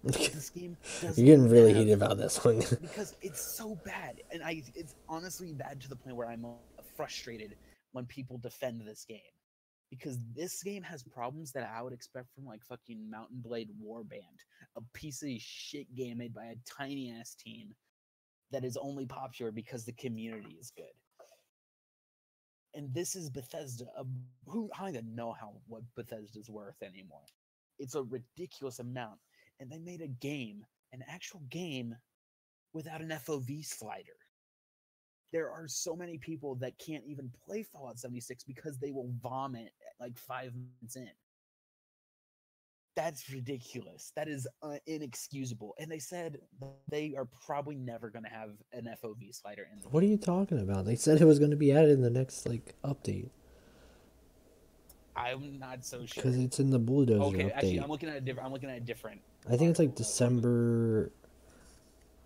This game doesn't. You're getting really heated about this one. Because it's so bad, and it's honestly bad to the point where I'm frustrated when people defend this game. Because this game has problems that I would expect from like fucking Mountain Blade Warband, a piece of shit game made by a tiny ass team that is only popular because the community is good. And this is Bethesda. Who I don't even know what Bethesda's worth anymore. It's a ridiculous amount. And they made a game, an actual game, without an FOV slider. There are so many people that can't even play Fallout 76 because they will vomit at like 5 minutes in. That's ridiculous. That is inexcusable. And they said they are probably never going to have an FOV slider in the What are you talking about? They said it was going to be added in the next like update. I'm not so sure. Because it's in the Bulldozer update. Actually, I'm looking at a different. I think it's like December.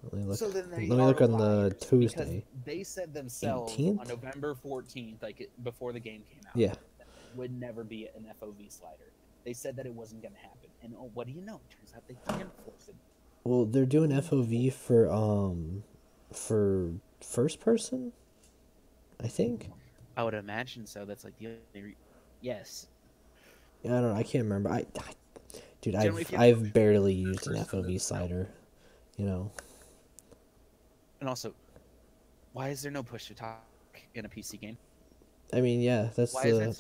Let me look. So then Let me look on the Tuesday. They said themselves 18th? on November 14th, like before the game came out. Yeah. That would never be an FOV slider. They said that it wasn't going to happen, and what do you know? Turns out they can force it. Well, they're doing FOV for first person. I think. I would imagine so. That's like the only. Yes. Yeah, I don't know. I can't remember. Dude, I've barely used an FOV slider. You know. And also, why is there no push to talk in a PC game? I mean, yeah, that's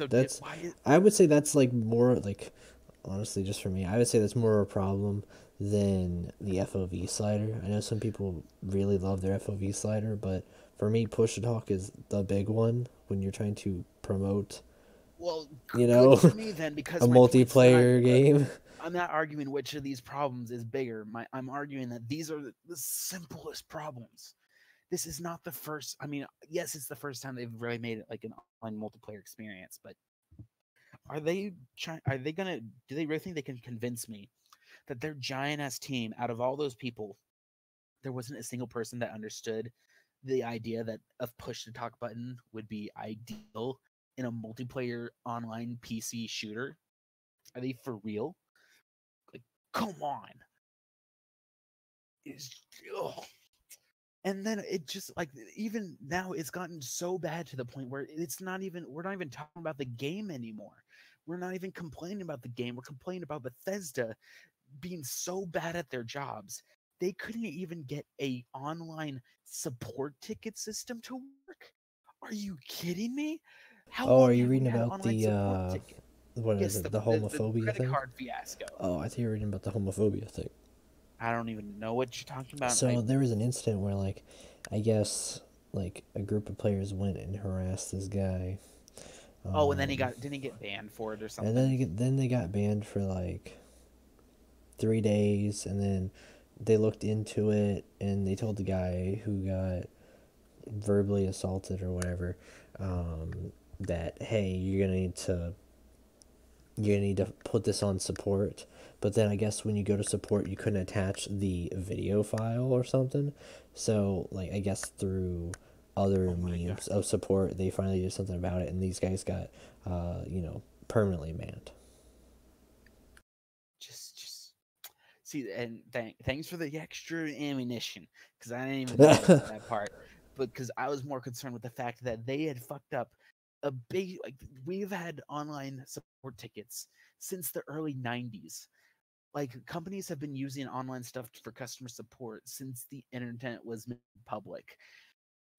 that's. I would say that's like more like, honestly, just for me, I would say that's more a problem than the FOV slider. I know some people really love their FOV slider, but for me, push to talk is the big one when you're trying to promote. Well, you know, for me then, because a multiplayer game. I'm not arguing which of these problems is bigger. I'm arguing that these are the simplest problems. This is not the first. I mean, yes, it's the first time they've really made it like an online multiplayer experience. But are they gonna? Do they really think they can convince me that their giant ass team, out of all those people, there wasn't a single person that understood the idea that a push to talk button would be ideal in a multiplayer online PC shooter? Are they for real? Like, come on. And then it just, like, even now it's gotten so bad to the point where we're not even talking about the game anymore. We're not even complaining about the game. We're complaining about Bethesda being so bad at their jobs. They couldn't even get a online support ticket system to work. Are you kidding me? Are you reading about the what is it? The homophobia the credit thing? card fiasco. Oh, I think you're reading about the homophobia thing. I don't even know what you're talking about. So there was an incident where, like, I guess, like, a group of players went and harassed this guy. And then didn't he get banned for it or something? And then they got banned for like 3 days, and then they looked into it, and they told the guy who got verbally assaulted or whatever, that, hey, you're gonna need to put this on support. But then I guess when you go to support, you couldn't attach the video file or something. So, like, I guess through other Oh my god. memes of support. They finally did something about it, and these guys got, permanently banned. Just see, and thanks for the extra ammunition, because I didn't even know about that part. But because I was more concerned with the fact that they had fucked up a big, like, we've had online support tickets since the early 90s. Like, companies have been using online stuff for customer support since the internet was made public.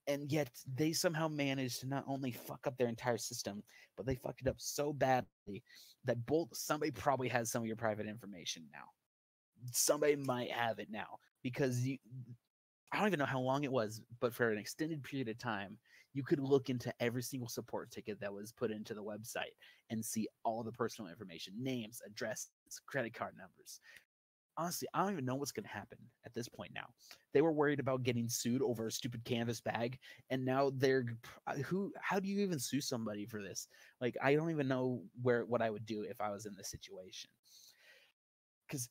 And yet they somehow managed to not only fuck up their entire system, but they fucked it up so badly that both somebody probably has some of your private information now. Somebody might have it now because I don't even know how long it was, but for an extended period of time, you could look into every single support ticket that was put into the website and see all the personal information, names, addresses, credit card numbers. Honestly, I don't even know what's going to happen at this point now. They were worried about getting sued over a stupid canvas bag, and now they're how do you even sue somebody for this? Like, I don't even know what I would do if I was in this situation. Cuz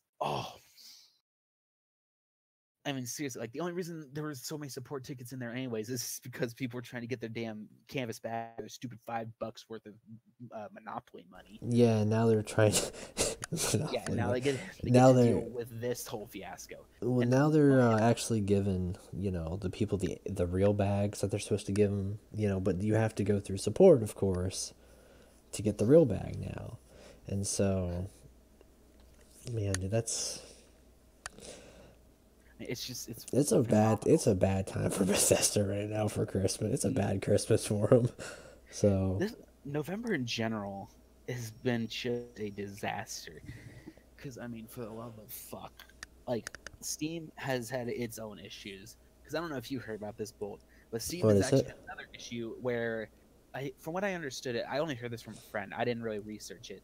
I mean, seriously, like, the only reason there were so many support tickets in there, anyways, is because people were trying to get their damn canvas bag, their stupid $5 worth of Monopoly money. Yeah, now they're trying to. Yeah, and Monopoly now money. they get Now to they're deal with this whole fiasco. well. And Now they're actually giving the people the real bags that they're supposed to give them. But you have to go through support, of course, to get the real bag now, and so, man, dude, it's a bad time for Bethesda right now for Christmas. It's a bad Christmas for them. So this November in general has been just a disaster. Because, I mean, for the love of fuck, like, Steam has had its own issues. Because I don't know if you heard about this, Bolt, but Steam what has is actually it? had another issue where, from what I understood it, I only heard this from a friend. I didn't really research it,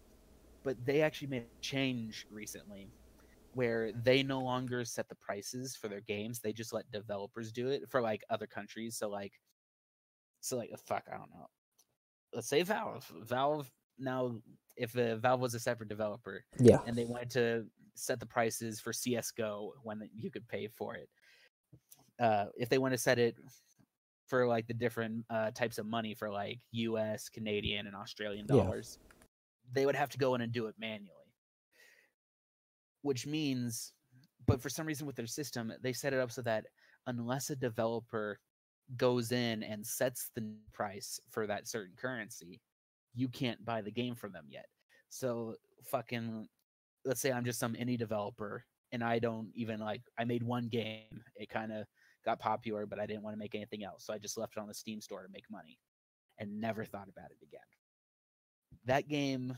but they actually made a change recently where they no longer set the prices for their games. They just let developers do it for, like, other countries. So like, fuck, I don't know. Let's say Valve now, if Valve was a separate developer Yeah, and they wanted to set the prices for CS:GO when you could pay for it, if they want to set it for, like, the different types of money for, like, U.S., Canadian, and Australian yeah, dollars, they would have to go in and do it manually. Which means, but for some reason with their system, they set it up so that unless a developer goes in and sets the price for that certain currency, you can't buy the game from them yet. So, fucking, let's say I'm just some indie developer and I don't even, like, I made one game, it kind of got popular, but I didn't want to make anything else. So I just left it on the Steam store to make money and never thought about it again. That game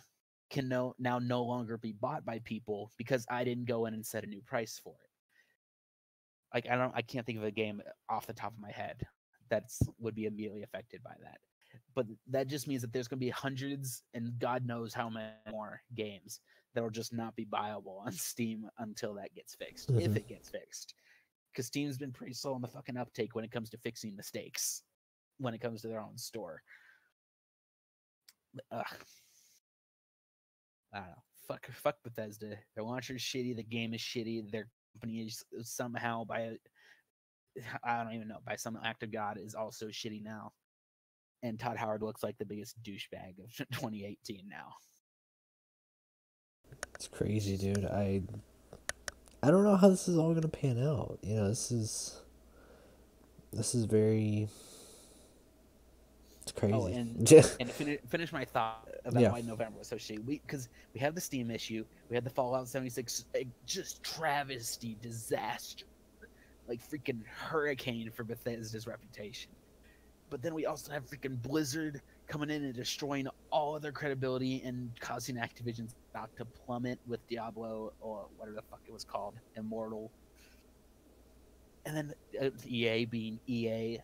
can now no longer be bought by people because I didn't go in and set a new price for it. Like, I can't think of a game off the top of my head that's would be immediately affected by that. But that just means that there's going to be hundreds and God knows how many more games that will just not be buyable on Steam until that gets fixed, hmm if it gets fixed. Because Steam's been pretty slow on the fucking uptake when it comes to fixing mistakes when it comes to their own store. Ugh. I don't know. Fuck Bethesda. Their launcher's shitty. The game is shitty. Their company is somehow I don't even know, by some act of God, is also shitty now. And Todd Howard looks like the biggest douchebag of 2018 now. it's crazy, dude. I don't know how this is all gonna pan out. This is very. It's Oh, crazy. and to finish my thought about Yeah, why November was so shitty, because we have the Steam issue, we had the Fallout 76 just travesty disaster, like freaking hurricane for Bethesda's reputation. But then we also have freaking Blizzard coming in and destroying all of their credibility and causing Activision's stock to plummet with Diablo, or whatever the fuck it was called, Immortal. And then EA being EA.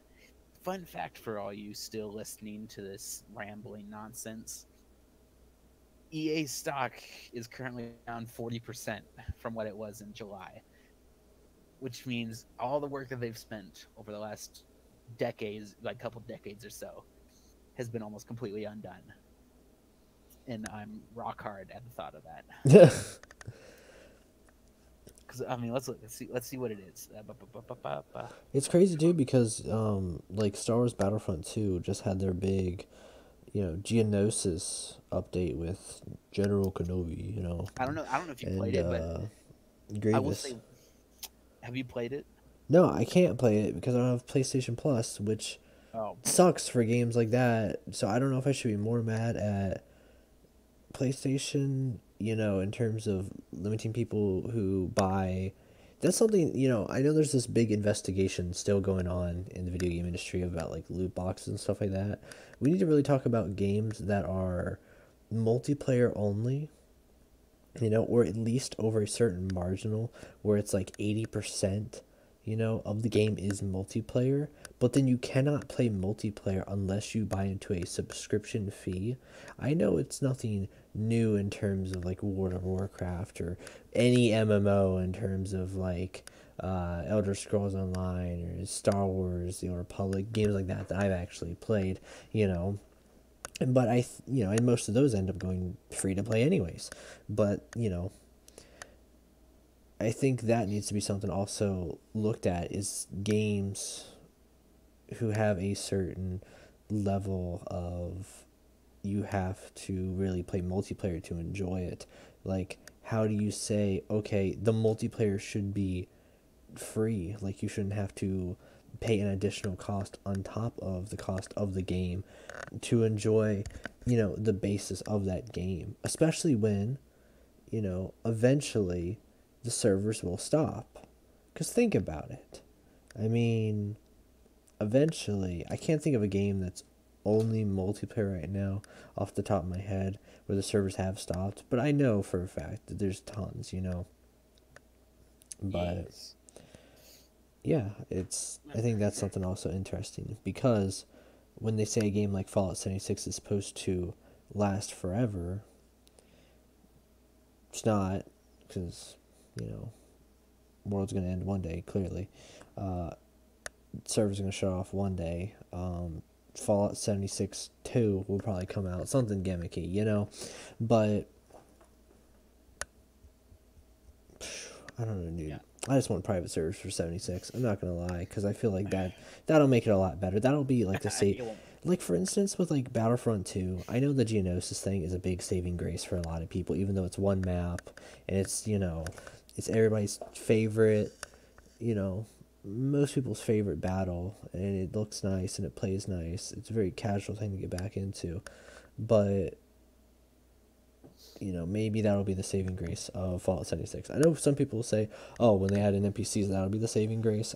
Fun fact for all you still listening to this rambling nonsense: EA stock is currently down 40% from what it was in July, which means all the work that they've spent over the last decades, like couple decades or so, has been almost completely undone. And I'm rock hard at the thought of that. Because I mean, let's see what it is. It's crazy too because like Star Wars Battlefront 2 just had their big, Geonosis update with General Kenobi, I don't know if you played and it, but I will Grievous. say, have you played it? No, I can't play it because I don't have PlayStation Plus, which Oh, sucks for games like that. So I don't know if I should be more mad at PlayStation, in terms of limiting people who buy. That's something, I know there's this big investigation still going on in the video game industry about like loot boxes and stuff like that. We need to really talk about games that are multiplayer only, or at least over a certain marginal where it's like 80%, of the game is multiplayer, but then you cannot play multiplayer unless you buy into a subscription fee. I know it's nothing new in terms of like World of Warcraft or any MMO in terms of like Elder Scrolls Online or Star Wars, The Old Republic, games like that I've actually played, but and most of those end up going free to play anyways. But, I think that needs to be something also looked at is games who have a certain level of you have to really play multiplayer to enjoy it. Like, how do you say, okay, the multiplayer should be free? Like, you shouldn't have to pay an additional cost on top of the cost of the game to enjoy, the basis of that game. Especially when, eventually the servers will stop. Because think about it. I mean, eventually, I can't think of a game that's only multiplayer right now off the top of my head where the servers have stopped, but I know for a fact that there's tons, But yes. yeah, I think that's something also interesting because when they say a game like Fallout 76 is supposed to last forever, it's not, because, world's going to end one day, clearly. Server's going to shut off one day. Fallout 76 2 will probably come out, something gimmicky, But I don't know, dude. Yeah. I just want private servers for 76. I'm not gonna lie, because I feel like that'll make it a lot better. That'll be like the save. It won't. Like for instance, with like Battlefront 2, I know the Geonosis thing is a big saving grace for a lot of people, even though it's one map and it's it's everybody's favorite, most people's favorite battle, and it looks nice and it plays nice. It's a very casual thing to get back into, but maybe that'll be the saving grace of Fallout 76. I know some people say, oh, when they add in NPCs, that'll be the saving grace.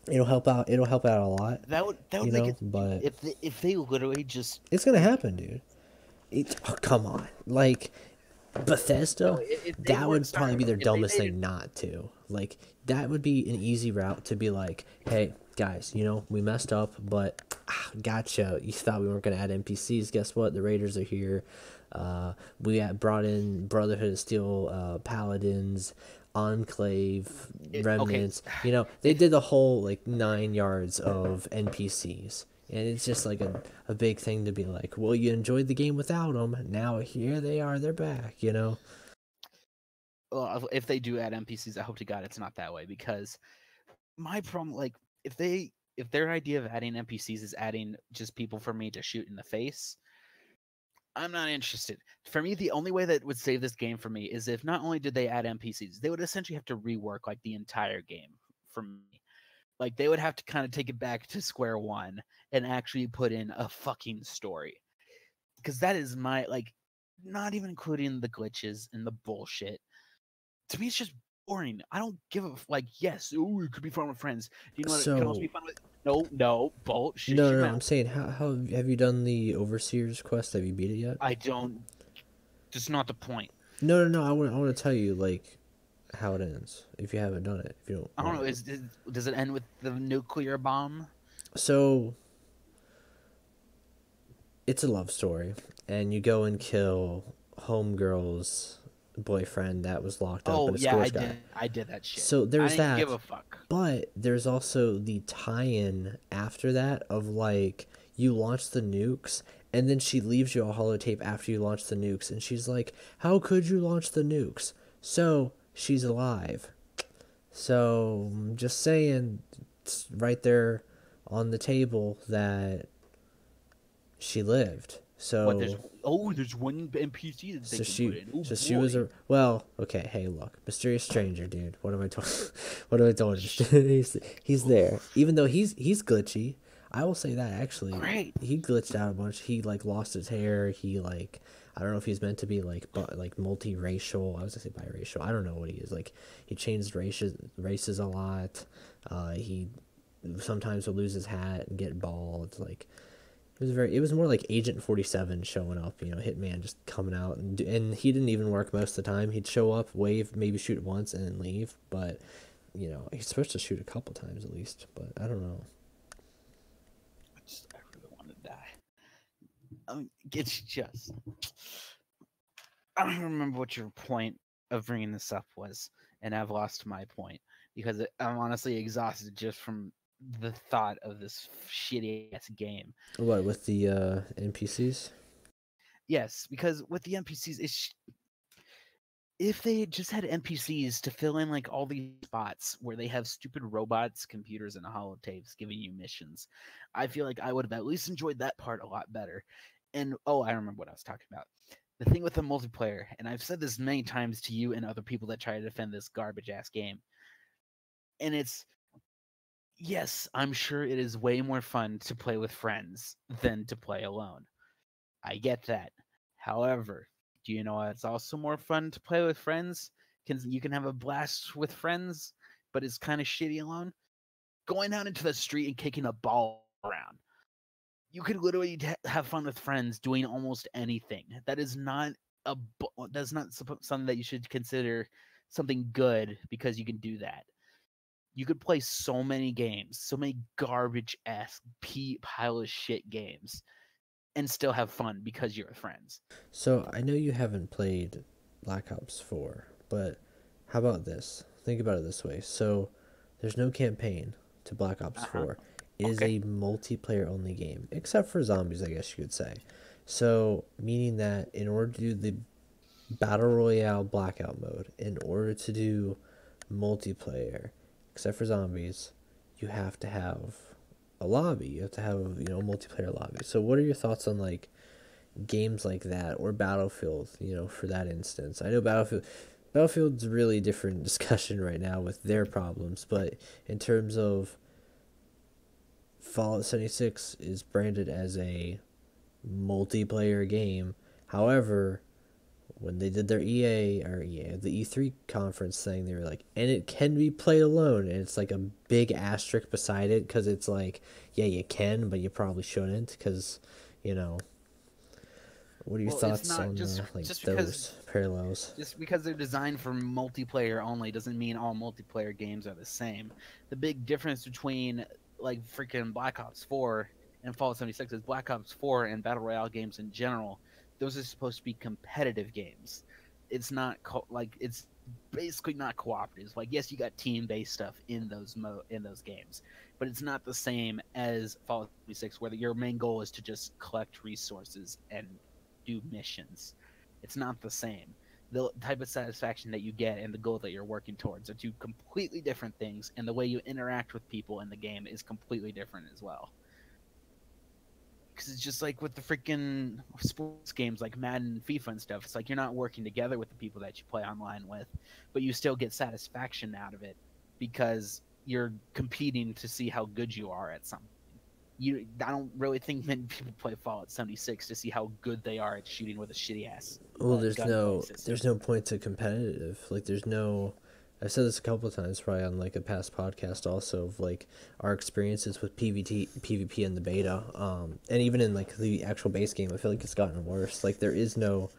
It'll help out. It'll help out a lot, That would make it, but if they literally just it's gonna happen, dude. Oh, come on. Like, no, Bethesda, if they that weren't would probably be their if they dumbest made it, thing not to. Like, that would be an easy route to be like, hey, guys, we messed up, but gotcha. You thought we weren't going to add NPCs. Guess what? The Raiders are here. We brought in Brotherhood of Steel, Paladins, Enclave, okay. Remnants. They did the whole, like, 9 yards of NPCs. And it's just like a big thing to be like, well, you enjoyed the game without them. Now here they are. They're back, Well, if they do add NPCs, I hope to God it's not that way, because my problem, like, if their idea of adding NPCs is adding just people for me to shoot in the face, I'm not interested. For me, the only way that would save this game for me is if not only did they add NPCs, they would essentially have to rework like the entire game for me. Like they would have to kind of take it back to square one and actually put in a fucking story. Because that is my, like, not even including the glitches and the bullshit. To me, it's just boring. I don't give a like. Yes, ooh, it could be fun with friends. Do you know what it can also be So fun with? No, Bolt, shut no, your no, no. I'm mouth. saying, how have you done the Overseer's quest? Have you beat it yet? I don't. Just not the point. No, no, no. I want to tell you like how it ends if you haven't done it. If you don't I don't want know. to. Does it end with the nuclear bomb? So it's a love story, and you go and kill homegirl's boyfriend that was locked up in Oh a yeah, scores guy. I did that shit. So I there's didn't give that. a fuck. But there's also the tie-in after that of like you launch the nukes and then she leaves you a holotape after you launch the nukes and she's like, "How could you launch the nukes?" So she's alive. So I'm just saying, it's right there on the table that she lived. What? So There's one NPC that they can put in. Oh she was boy. a well. Okay, hey, look, mysterious stranger, dude. What am I talking? What am I talking? He's there, even though he's glitchy. I will say that actually, Great. he glitched out a bunch. He like lost his hair. He like I don't know if he's meant to be like multiracial. I was gonna say biracial. I don't know what he is. Like he changed races a lot. He sometimes will lose his hat and get bald. Like it was more like Agent 47 showing up, Hitman just coming out and he didn't even work most of the time. He'd show up, wave, maybe shoot once and then leave, but he's supposed to shoot a couple times at least, but I don't know. I really want to die. I mean, it's just I don't remember what your point of bringing this up was, and I've lost my point because I'm honestly exhausted just from the thought of this shitty ass game. What with the NPCs? Yes, because with the NPCs, if they just had NPCs to fill in like all these spots where they have stupid robots, computers, and holotapes giving you missions, I feel like I would have at least enjoyed that part a lot better. And oh, I remember what I was talking about. The thing with the multiplayer, and I've said this many times to you and other people that try to defend this garbage ass game, and it's yes, I'm sure it is way more fun to play with friends than to play alone. I get that. However, do you know it's also more fun to play with friends? You can have a blast with friends, but it's kind of shitty alone. Going out into the street and kicking a ball around. You could literally have fun with friends doing almost anything. That is not that's not something that you should consider something good because you can do that. You could play so many games, so many garbage ass pile of shit games, and still have fun because you're with friends. So I know you haven't played Black Ops 4, but how about this? Think about it this way. So there's no campaign to Black Ops 4. It is Okay. a multiplayer only game, except for zombies, I guess you could say. So, meaning that in order to do the Battle Royale Blackout mode, in order to do multiplayer, except for zombies, you have to have a lobby. You have to have, a multiplayer lobby. So, what are your thoughts on, like, games like that or Battlefield, for that instance? I know Battlefield's a really different discussion right now with their problems, but in terms of Fallout 76 is branded as a multiplayer game. However, when they did their the E3 conference thing, they were like, and it can be played alone, and it's like a big asterisk beside it because it's like, yeah, you can, but you probably shouldn't because, what are your It's thoughts not on just those parallels? just because they're designed for multiplayer only doesn't mean all multiplayer games are the same. The big difference between like freaking Black Ops 4 and Fallout 76 is Black Ops 4 and Battle Royale games in general. Those are supposed to be competitive games. It's not it's basically not cooperative. Like yes, you got team-based stuff in those games, but it's not the same as Fallout 76 where your main goal is to just collect resources and do missions. It's not the same. The type of satisfaction that you get and the goal that you're working towards are two completely different things, and the way you interact with people in the game is completely different as well. Because it's just like with the freaking sports games like Madden, FIFA, and stuff. It's like you're not working together with the people that you play online with, but you still get satisfaction out of it because you're competing to see how good you are at something. I don't really think many people play Fallout 76 to see how good they are at shooting with a shitty ass Well, gunplay system. there's no point to competitive. Like, there's no. I've said this a couple of times, probably on like a past podcast, also of like our experiences with PvP in the beta, and even in like the actual base game. I feel like it's gotten worse. Like, there is no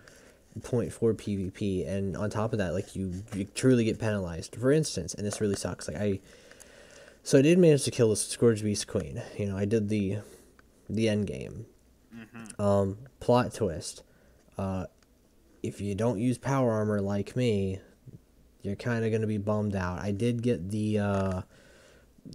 point for PvP, and on top of that, like you truly get penalized. For instance, and this really sucks. So I did manage to kill the Scourge Beast Queen. I did the end game. Plot twist. If you don't use power armor like me, you're kind of going to be bummed out. I did get the,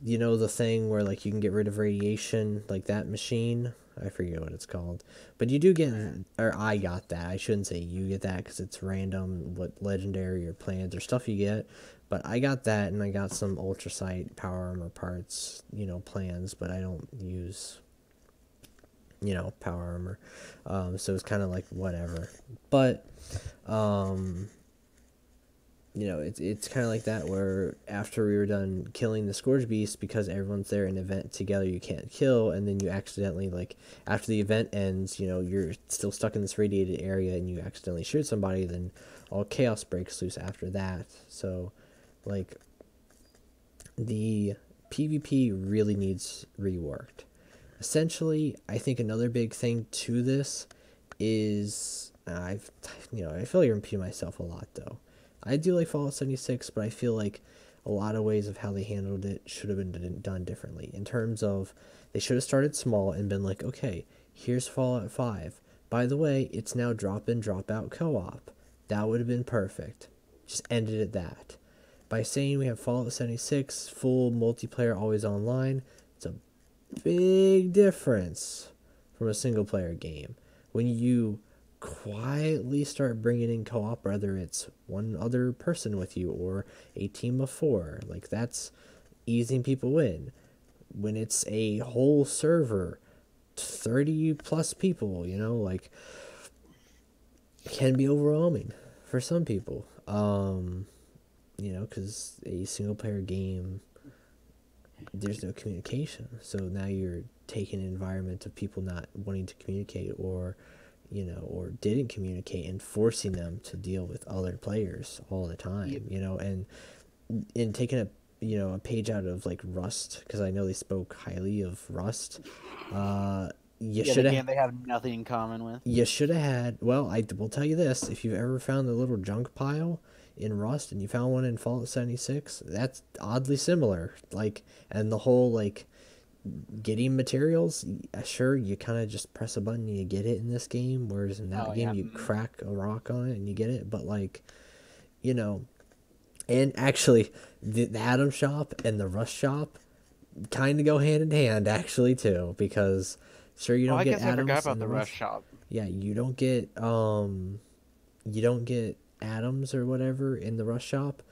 the thing where, like, you can get rid of radiation, like that machine I forget what it's called. But you do get, or I got that. I shouldn't say you get that because it's random what legendary or plans or stuff you get. But I got that, and I got some Ultra Sight power armor parts, plans, but I don't use, power armor. So it's kind of like whatever. But, it's kind of like that where after we were done killing the Scourge Beast, because everyone's there in an event together you can't kill, and then you accidentally, like, after the event ends, you're still stuck in this radiated area and you accidentally shoot somebody, then all chaos breaks loose after that. So, like, the PvP really needs reworked. Essentially, I think another big thing to this is, I feel like I'm repeating myself a lot though. I do like Fallout 76, but I feel like a lot of ways of how they handled it should have been done differently. In terms of, they should have started small and been like, okay, here's Fallout 5. By the way, it's now drop in, drop out co-op. That would have been perfect. Just ended at that. By saying we have Fallout 76, full multiplayer, always online, it's a big difference from a single player game. When you quietly start bringing in co-op, whether it's one other person with you or a team of 4, like, that's easing people in. When it's a whole server, 30 plus people, like, can be overwhelming for some people. Because a single player game, there's no communication. So now you're taking an environment of people not wanting to communicate, or didn't communicate, and forcing them to deal with other players all the time. Yep. And taking a page out of, like, Rust, because I know they spoke highly of Rust. They have nothing in common with. You should have had. Well, I will tell you this: if you've ever found a little junk pile in Rust and you found one in Fallout 76, that's oddly similar. Like, and the whole, like, getting materials, sure, you kind of just press a button and you get it in this game, whereas in that game you crack a rock on it and you get it. But, like, and actually the Atom shop and the Rust shop kind of go hand in hand, actually, too, because sure, you don't get atoms. I forgot about the Rust shop. Yeah, you don't get atoms or whatever in the Rust shop,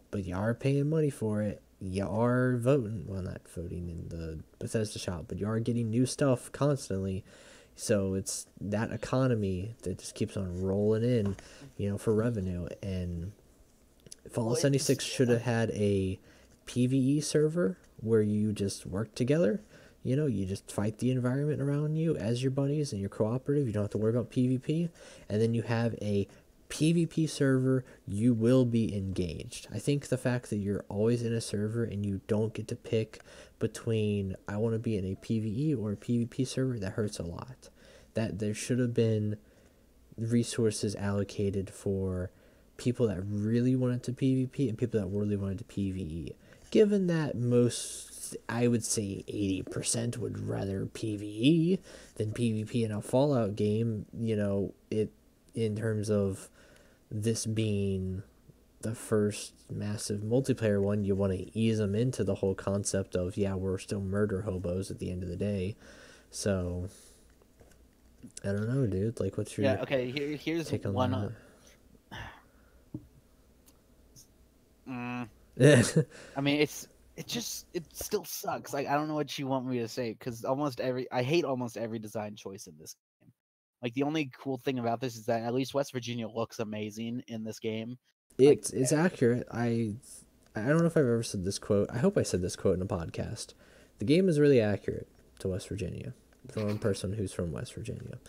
but you are paying money for it. You are voting, well, not voting in the Bethesda shop, but you are getting new stuff constantly. So it's that economy that just keeps on rolling in, for revenue. And Fallout 76 should have had a PvE server where you just work together. You just fight the environment around you as your buddies, and you're cooperative. You don't have to worry about PvP. And then you have a PvP server, you will be engaged. I think the fact that you're always in a server and you don't get to pick between, I want to be in a PvE or a PvP server, that hurts a lot. That there should have been resources allocated for people that really wanted to PvP and people that really wanted to PvE. Given that most, I would say 80% would rather PvE than PvP in a Fallout game, in terms of this being the first massive multiplayer one, you want to ease them into the whole concept of, yeah, we're still murder hobos at the end of the day. So, I don't know, dude. Like, what's your here's take on one. that? I mean, it still sucks. Like, I don't know what you want me to say, because I hate almost every design choice in this game. Like, the only cool thing about this is that at least West Virginia looks amazing in this game. It's accurate. I don't know if I've ever said this quote. I hope I said this quote in a podcast. The game is really accurate to West Virginia, from a person who's from West Virginia.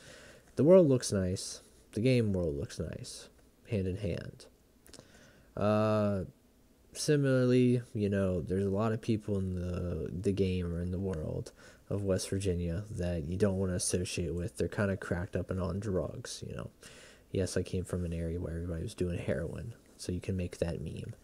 The world looks nice. The game world looks nice, hand in hand. Similarly, there's a lot of people in the game or in the world of West Virginia that you don't want to associate with. They're kind of cracked up and on drugs, Yes, I came from an area where everybody was doing heroin, so you can make that meme.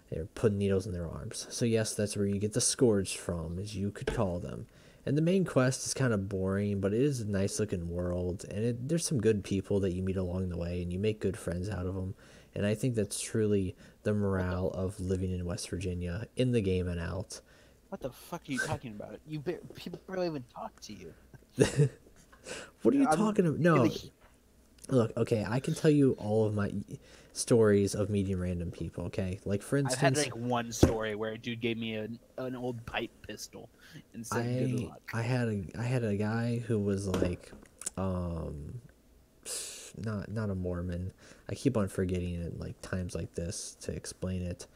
They're putting needles in their arms. So yes, that's where you get the Scourge from, as you could call them. And the main quest is kind of boring, but it is a nice looking world, and there's some good people that you meet along the way, and you make good friends out of them. And I think that's truly the morale of living in West Virginia, in the game and out. What the fuck are you talking about? People barely even talk to you. What are you I'm talking about? really. No, look, okay, I can tell you all of my stories of meeting random people. Okay, like for I've had instance, like one story where a dude gave me an old pipe pistol and said good I luck. I had a guy who was like, um, not a Mormon. I keep on forgetting it like times like this to explain it.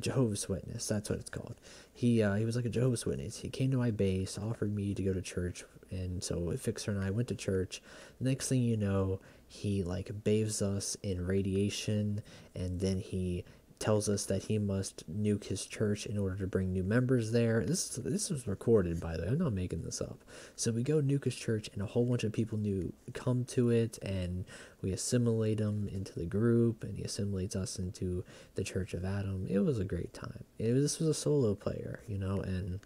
Jehovah's Witness, that's what it's called. He was like a Jehovah's Witness. He came to my base, offered me to go to church, and so Fixer and I went to church. Next thing you know, he like bathes us in radiation, and then he tells us that he must nuke his church in order to bring new members there. This was recorded, by the way. I'm not making this up. So we go nuke his church, and a whole bunch of people new come to it, and we assimilate them into the group, and he assimilates us into the Church of Adam. It was a great time. This was a solo player, and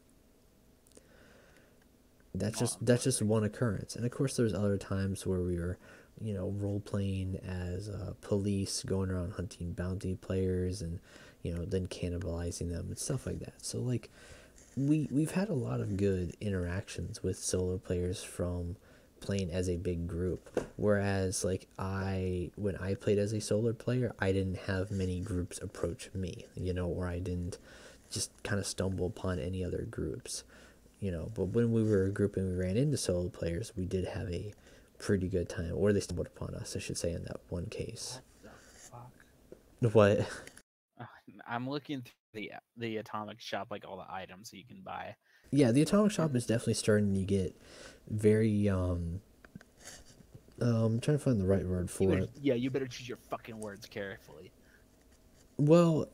that's just one occurrence. And of course, there's other times where we were, role playing as police, going around hunting bounty players, and then cannibalizing them and stuff like that. So like, we've had a lot of good interactions with solo players from playing as a big group. Whereas like when I played as a solo player, I didn't have many groups approach me, or I didn't just kind of stumble upon any other groups. But when we were a group and we ran into solo players, we did have a pretty good time, or they stumbled upon us, I should say, in that one case. What the fuck? What? Uh, I'm looking through the atomic shop, like all the items that you can buy. Yeah, the atomic shop And is definitely starting to get very I'm trying to find the right word for it. you better choose your fucking words carefully. Well,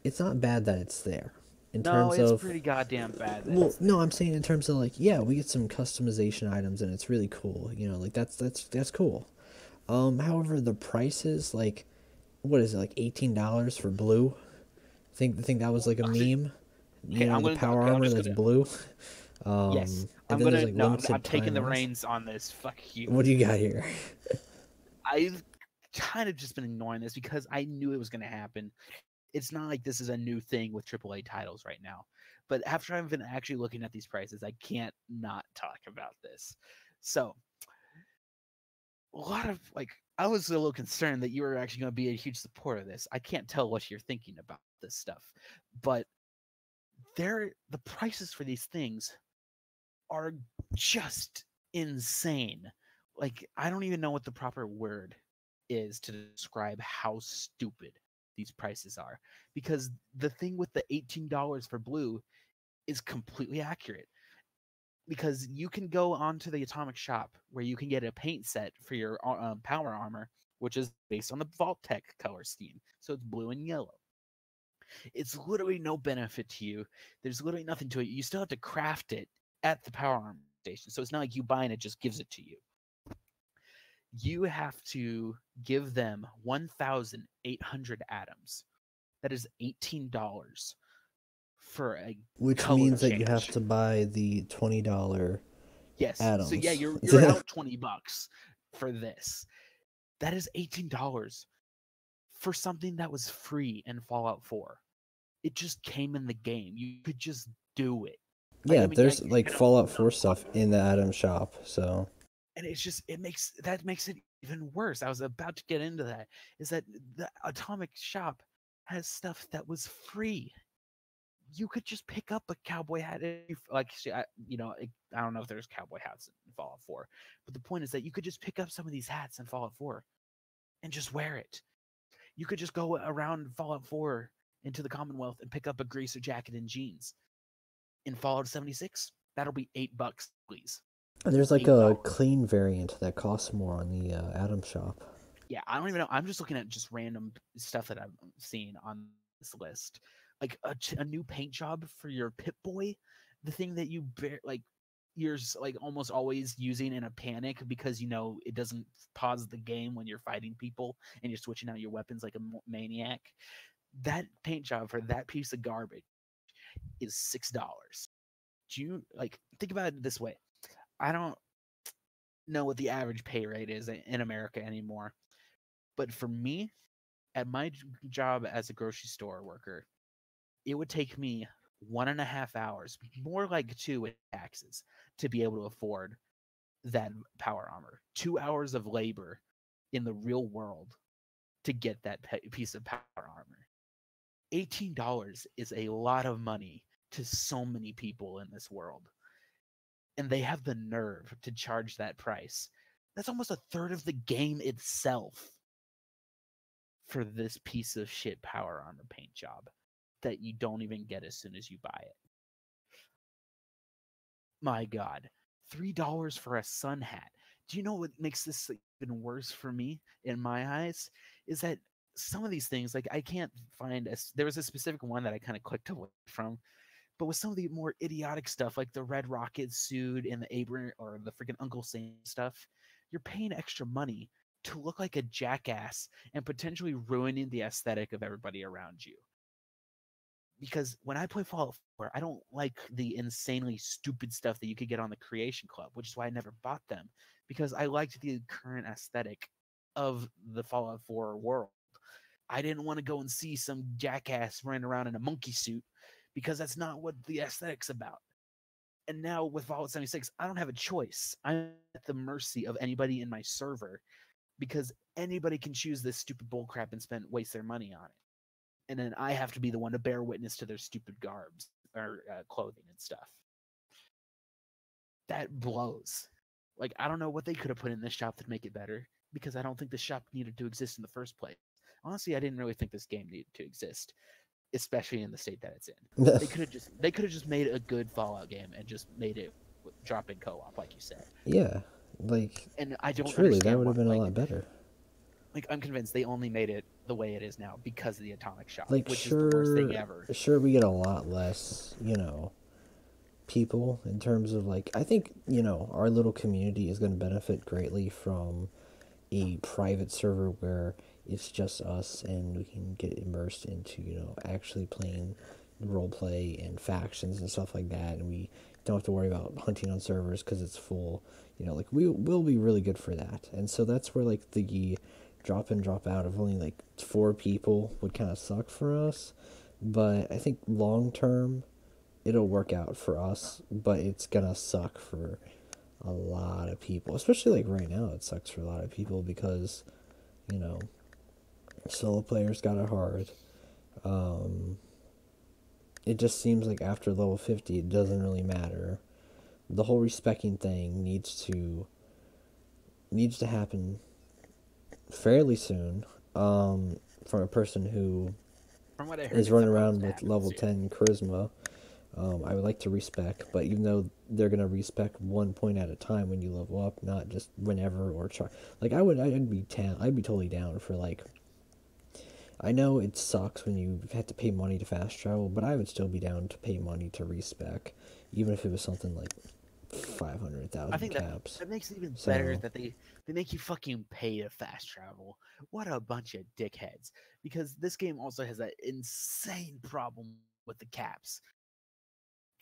it's not bad that it's there. In No, terms it's of, pretty goddamn bad that well, it's no, there. I'm saying in terms of like, yeah, we get some customization items and it's really cool. Like that's cool. However, the prices, like, what is it, like $18 for blue? Think that was like a meme. The power I'm armor just that's gonna. blue. Yes, And I'm then there's gonna. like No, I'm limited taking time the off. reins on this. Fuck you. What do you got here? I've kind of just been ignoring this because I knew it was gonna happen. It's not like this is a new thing with AAA titles right now. But after I've been actually looking at these prices, I can't not talk about this. So a lot of like I was a little concerned that you were actually going to be a huge supporter of this. I can't tell what you're thinking about this stuff, but the prices for these things are just insane. Like I don't even know what the proper word is to describe how stupid these prices are because the thing with the $18 for blue is completely accurate because you can go onto the atomic shop where you can get a paint set for your power armor which is based on the vault tech color scheme, so it's blue and yellow. It's literally no benefit to you. There's literally nothing to it. You still have to craft it at the power armor station, so it's not like you buy and it just gives it to you. You have to give them 1,800 atoms. That is $18 for a Which color means that you have change. to buy the $20 Yes. So yeah, atoms. you're out $20 for this. That is $18 for something that was free in Fallout 4. It just came in the game. You could just do it. Like Yeah, I mean, yeah, there's like you know, Fallout 4 stuff in the Atom shop, so and it's just it makes it even worse. I was about to get into that. Is that the Atomic Shop has stuff that was free. You could just pick up a cowboy hat. Like, I don't know if there's cowboy hats in Fallout 4, but the point is that you could just pick up some of these hats in Fallout 4 and just wear it. You could just go around Fallout 4 into the Commonwealth and pick up a greaser jacket and jeans. In Fallout 76, that'll be $8, please. there's like a $8. clean variant that costs more on the Atom shop. Yeah, I don't even know. I'm just looking at just random stuff that I've seen on this list. Like a new paint job for your Pip Boy, the thing that you're like almost always using in a panic because it doesn't pause the game when you're fighting people and you're switching out your weapons like a maniac. That paint job for that piece of garbage is $6. Do you think about it this way? I don't know what the average pay rate is in America anymore, but for me, at my job as a grocery store worker, it would take me 1.5 hours, more like 2 with taxes, to be able to afford that power armor. 2 hours of labor in the real world to get that piece of power armor. $18 is a lot of money to so many people in this world. And they have the nerve to charge that price. That's almost a third of the game itself for this piece of shit power armor paint job that you don't even get as soon as you buy it. My God, $3 for a sun hat. Do you know what makes this even worse for me in my eyes? Is that some of these things, like I can't find there was a specific one that I kind of clicked away from, but with some of the more idiotic stuff, like the Red Rocket suit and the Abraham or the freaking Uncle Sam stuff, you're paying extra money to look like a jackass and potentially ruining the aesthetic of everybody around you. Because when I play Fallout 4, I don't like the insanely stupid stuff that you could get on the Creation Club, which is why I never bought them, because I liked the current aesthetic of the Fallout 4 world. I didn't want to go and see some jackass running around in a monkey suit, because that's not what the aesthetic's about. And now with Fallout 76, I don't have a choice. I'm at the mercy of anybody in my server, because anybody can choose this stupid bullcrap and waste their money on it. And then I have to be the one to bear witness to their stupid garbs or clothing and stuff. That blows. Like, I don't know what they could have put in this shop to make it better, because I don't think the shop needed to exist in the first place. Honestly, I didn't really think this game needed to exist, especially in the state that it's in. They could have just made a good Fallout game and just made it drop in co-op, like you said. Yeah, like, and I don't truly, that understand would why. have been a lot better. Like, I'm convinced they only made it the way it is now because of the atomic shop, Like, which is the worst thing ever. Sure, we get a lot less, people in terms of, like, I think, our little community is going to benefit greatly from a private server where it's just us and we can get immersed into, actually playing role play and factions and stuff like that, and we don't have to worry about hunting on servers because it's full. Like, we will be really good for that. And so that's where, like, the drop in, drop out of only like 4 people would kind of suck for us. But I think long term, it'll work out for us, but it's gonna suck for a lot of people, especially like right now. It sucks for a lot of people because, solo players got it hard. It just seems like after level 50, it doesn't really matter. The whole respecking thing needs to happen fairly soon, from a person who From what I heard, is running around with level 10 charisma. I would like to respec, but even though they're gonna respec 1 point at a time when you level up, not just whenever or try. Like, I'd be totally down for, like. I know it sucks when you have to pay money to fast travel, but I would still be down to pay money to respec, even if it was something like 500,000 I think caps. that makes it even better that they make you fucking pay to fast travel. What a bunch of dickheads. Because this game also has that insane problem with the caps.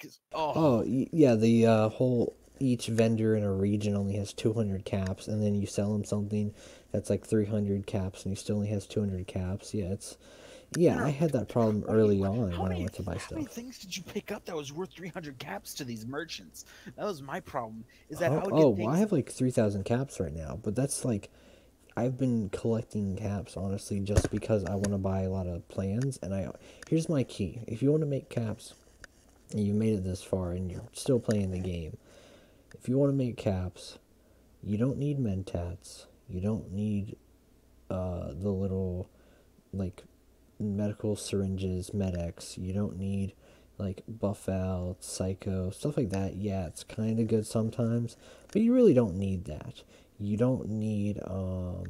Yeah, the whole each vendor in a region only has 200 caps, and then you sell them something that's like 300 caps, and he still only has 200 caps. Yeah, I had that problem early on when I went to buy stuff. How many things did you pick up that was worth 300 caps to these merchants? That was my problem. Is that I would get things... well, I have like 3,000 caps right now, but that's like, I've been collecting caps honestly just because I want to buy a lot of plans, and here's my key: if you want to make caps, and you've made it this far, and you're still playing the game, if you want to make caps, you don't need mentats. You don't need the little, like, medical syringes, Med-X. You don't need, like, buff out, psycho, stuff like that. Yeah, it's kind of good sometimes, but you really don't need that. You don't need a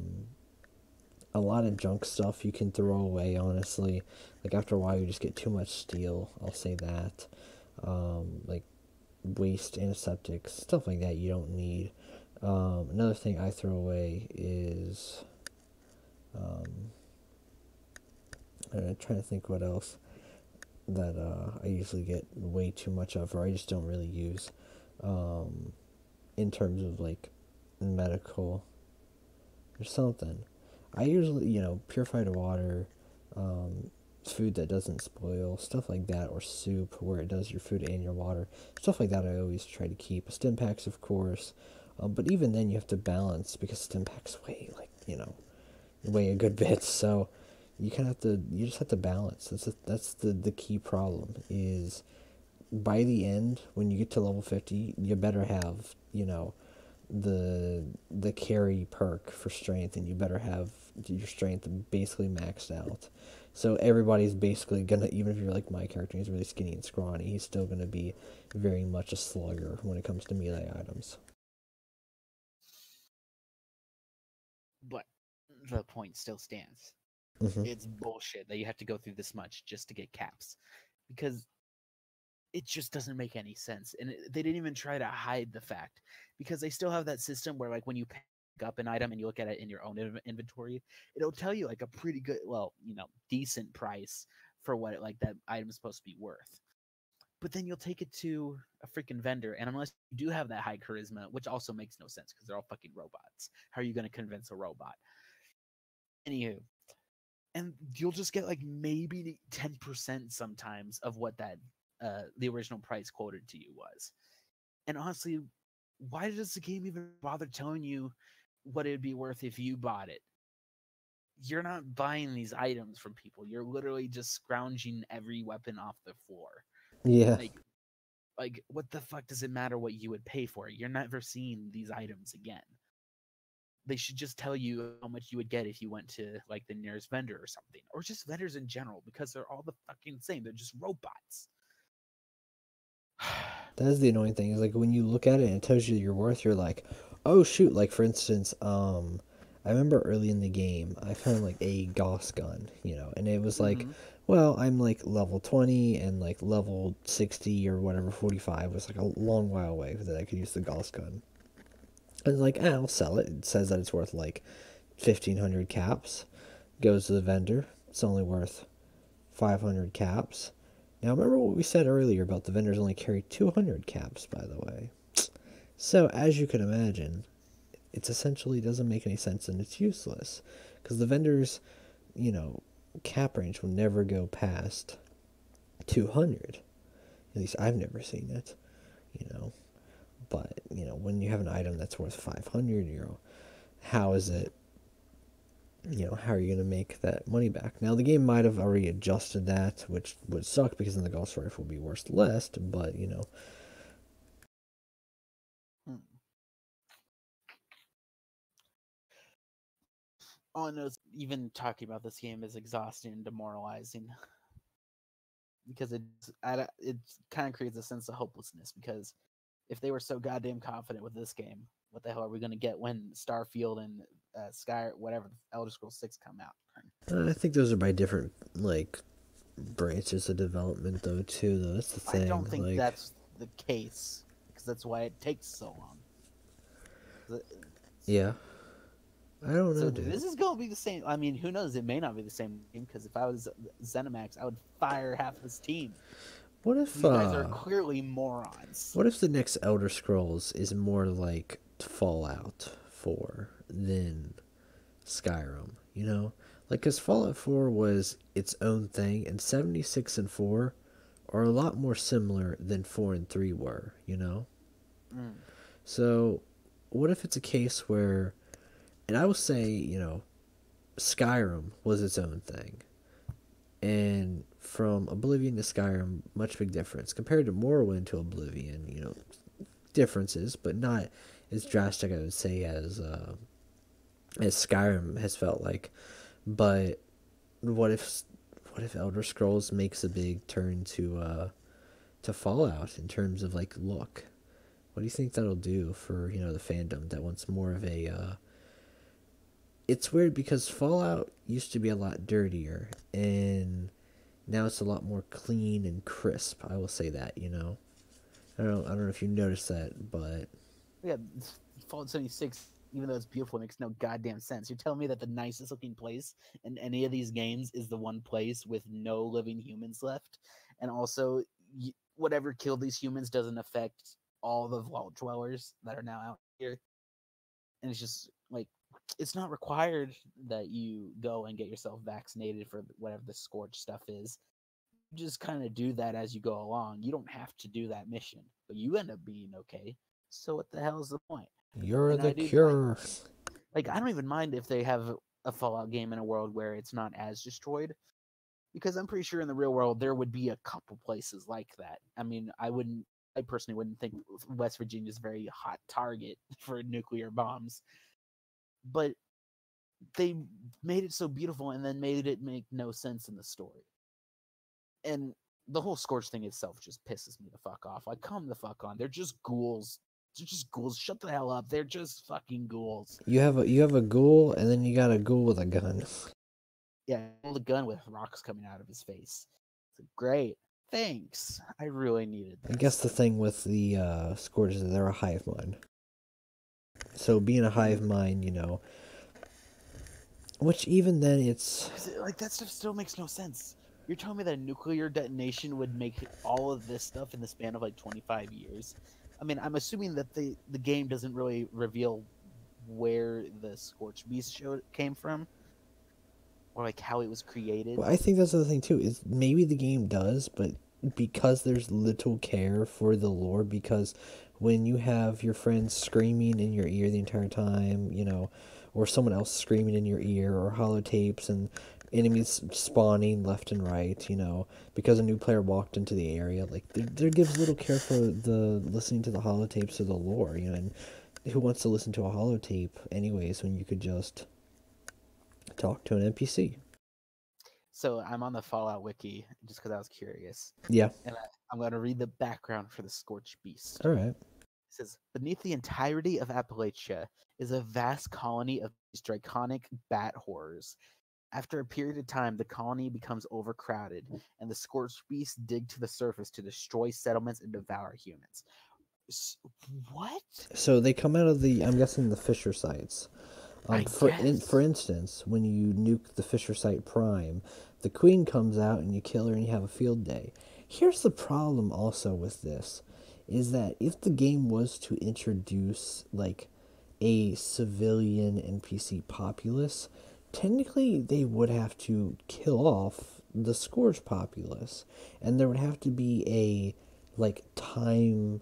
lot of junk stuff you can throw away, honestly. Like, after a while, you just get too much steel, I'll say that. Like, waste antiseptics, stuff like that you don't need. Another thing I throw away is, I'm trying to think what else that I usually get way too much of, or I just don't really use, in terms of, like, medical or something. I usually, purified water, food that doesn't spoil, stuff like that, or soup where it does your food and your water. Stuff like that I always try to keep. Stim packs, of course. But even then, you have to balance because stim packs weigh, like, weigh a good bit. So you just have to balance. That's the key problem is by the end, when you get to level 50, you better have, the carry perk for strength, and you better have your strength basically maxed out. So everybody's basically gonna, even if you're like my character, he's really skinny and scrawny, he's still gonna be very much a slugger when it comes to melee items. But the point still stands. Hmm. It's bullshit that you have to go through this much just to get caps, because it just doesn't make any sense. And they didn't even try to hide the fact, because they still have that system where, like, when you pick up an item and you look at it in your own inventory, it'll tell you like a pretty good, well, decent price for what like that item's supposed to be worth. But then you'll take it to a freaking vendor, and unless you do have that high charisma, which also makes no sense because they're all fucking robots, how are you going to convince a robot? Anywho, and you'll just get like maybe 10% sometimes of what that the original price quoted to you was. And honestly, why does the game even bother telling you what it'd be worth if you bought it? You're not buying these items from people. You're literally just scrounging every weapon off the floor. Yeah. Like, what the fuck does it matter what you would pay for it? You're never seeing these items again. They should just tell you how much you would get if you went to like the nearest vendor or something, or just vendors in general, because they're all the fucking same. They're just robots. That's the annoying thing is like when you look at it and it tells you your worth, you're like, oh shoot! Like for instance, I remember early in the game I found like a Gauss gun, and it was like, Mm-hmm. well, I'm like level 20 and like level 60 or whatever 45 was like a long while away that I could use the Gauss gun. And like, I'll sell it. It says that it's worth like 1,500 caps. Goes to the vendor. It's only worth 500 caps. Now, remember what we said earlier about the vendors only carry 200 caps, by the way. So, as you can imagine, it essentially doesn't make any sense and it's useless. Because the vendors, you know, cap range will never go past 200. At least I've never seen it, you know. But, when you have an item that's worth 500, how is it, how are you going to make that money back? Now, the game might have already adjusted that, which would suck because then the Gauss rifle would be worth less, but. Hmm. All I know is even talking about this game is exhausting and demoralizing, because it kind of creates a sense of hopelessness. Because if they were so goddamn confident with this game, what the hell are we going to get when Starfield and Sky, whatever, Elder Scrolls 6 come out? I think those are by different, like, branches of development, though, too, though. That's the I thing. don't think Like, that's the case, because that's why it takes so long. yeah. I don't So know, dude. this is going to be the same. I mean, who knows? It may not be the same game, because if I was ZeniMax, I would fire half this team. What if, These guys are clearly morons. what if the next Elder Scrolls is more like Fallout 4 than Skyrim, you know? Like, because Fallout 4 was its own thing, and 76 and 4 are a lot more similar than 4 and 3 were, you know? Mm. So, what if it's a case where, and I will say, Skyrim was its own thing, and from Oblivion to Skyrim, much big difference. Compared to Morrowind to Oblivion, differences, but not as drastic, I would say, as Skyrim has felt like. But what if Elder Scrolls makes a big turn to Fallout in terms of like look? What do you think that'll do for the fandom that wants more of a? It's weird because Fallout used to be a lot dirtier, and now it's a lot more clean and crisp. I will say that. I don't know if you noticed that, but Yeah, Fallout 76, even though it's beautiful, it makes no goddamn sense. You're telling me that the nicest looking place in any of these games is the one place with no living humans left, and also whatever killed these humans doesn't affect all the vault dwellers that are now out here, and it's just like it's not required that you go and get yourself vaccinated for whatever the scorch stuff is. You just kind of do that as you go along. You don't have to do that mission, but you end up being okay. So what the hell is the point? You're And the I do cure. like I don't even mind if they have a Fallout game in a world where it's not as destroyed, because I'm pretty sure in the real world there would be a couple places like that. I mean, I personally wouldn't think West Virginia is a very hot target for nuclear bombs, but they made it so beautiful and then made it make no sense in the story. And the whole Scorch thing itself just pisses me the fuck off. Like, come the fuck on. They're just ghouls. They're just ghouls. Shut the hell up. They're just fucking ghouls. You have a ghoul, and then you got a ghoul with a gun. Yeah, hold a gun with rocks coming out of his face. It's like, great. Thanks. I really needed this. I guess the thing with the Scourge is that they're a hive mind. So being a hive mind, you know, which even then it's like that stuff still makes no sense. You're telling me that a nuclear detonation would make all of this stuff in the span of like 25 years? I mean, I'm assuming that the game doesn't really reveal where the Scorch Beast came from, or like how it was created. Well, I think that's the thing too. Is maybe the game does, but because there's little care for the lore, because when you have your friends screaming in your ear the entire time, you know, or someone else screaming in your ear, or holotapes and enemies spawning left and right, you know, because a new player walked into the area, like there gives little care for the listening to the holotapes or the lore, you know, and who wants to listen to a holotape anyways when you could just talk to an NPC? So I'm on the Fallout wiki just because I was curious. Yeah. And I'm going to read the background for the Scorch Beast. All right. It says, beneath the entirety of Appalachia is a vast colony of these draconic bat horrors. After a period of time, the colony becomes overcrowded, and the Scorched Beasts dig to the surface to destroy settlements and devour humans. What? So they come out of I'm guessing, the Fisher sites. For instance, when you nuke the Fisher site Prime, the Queen comes out and you kill her and you have a field day. Here's the problem also with this, is that if the game was to introduce like a civilian NPC populace, technically they would have to kill off the Scourge populace, and there would have to be a like time,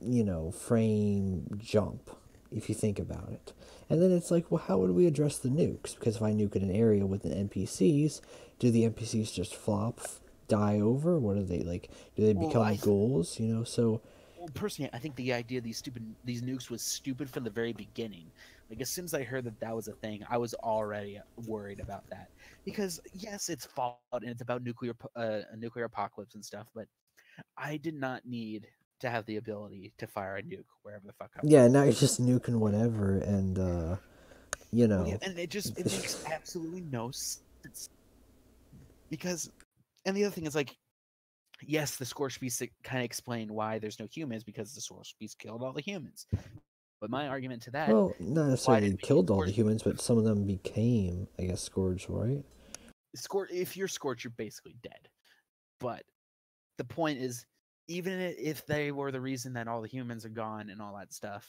you know, frame jump if you think about it. And then it's like, well, how would we address the nukes? Because if I nuke in an area with the NPCs, do the NPCs just flop, die over? What are they like? Do they become ghouls? You know, so. Well, personally, I think the idea of these nukes was stupid from the very beginning. Like, as soon as I heard that was a thing, I was already worried about that. Because yes, it's Fallout and it's about a nuclear apocalypse and stuff, but I did not need to have the ability to fire a nuke wherever the fuck I want. Yeah, now you're just nuking whatever, and you know. Well, yeah, and it makes absolutely no sense. Because, and the other thing is, like, yes, the Scorched Beast kind of explain why there's no humans, because the Scorched Beast killed all the humans. But my argument to that, well, not necessarily killed all the humans, but some of them became, I guess, Scourge, right? If you're Scorched, you're basically dead. But the point is, even if they were the reason that all the humans are gone and all that stuff,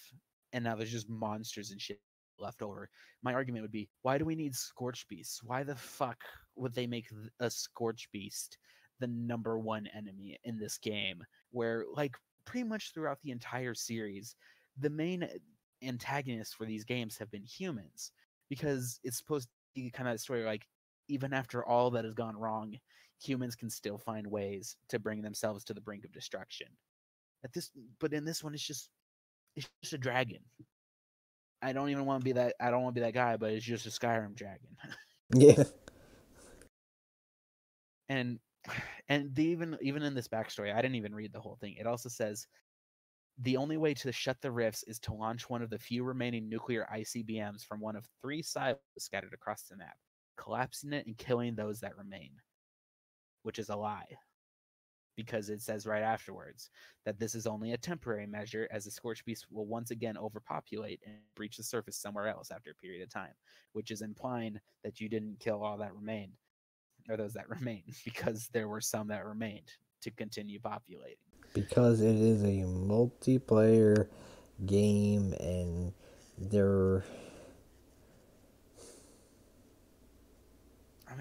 and now there's just monsters and shit left over, my argument would be, why do we need Scorched Beasts? Why the fuck would they make a Scorched Beast the number one enemy in this game, where, like, pretty much throughout the entire series, the main antagonists for these games have been humans, because it's supposed to be kind of a story like, even after all that has gone wrong, humans can still find ways to bring themselves to the brink of destruction. But in this one, it's just a dragon. I don't even want to be that. I don't want to be that guy, but it's just a Skyrim dragon. Yeah. And even in this backstory, I didn't even read the whole thing. It also says the only way to shut the rifts is to launch one of the few remaining nuclear ICBMs from one of 3 silos scattered across the map, collapsing it and killing those that remain. Which is a lie, because it says right afterwards that this is only a temporary measure, as the Scorched Beast will once again overpopulate and breach the surface somewhere else after a period of time, which is implying that you didn't kill all that remained, or those that remain, because there were some that remained to continue populating. Because it is a multiplayer game, and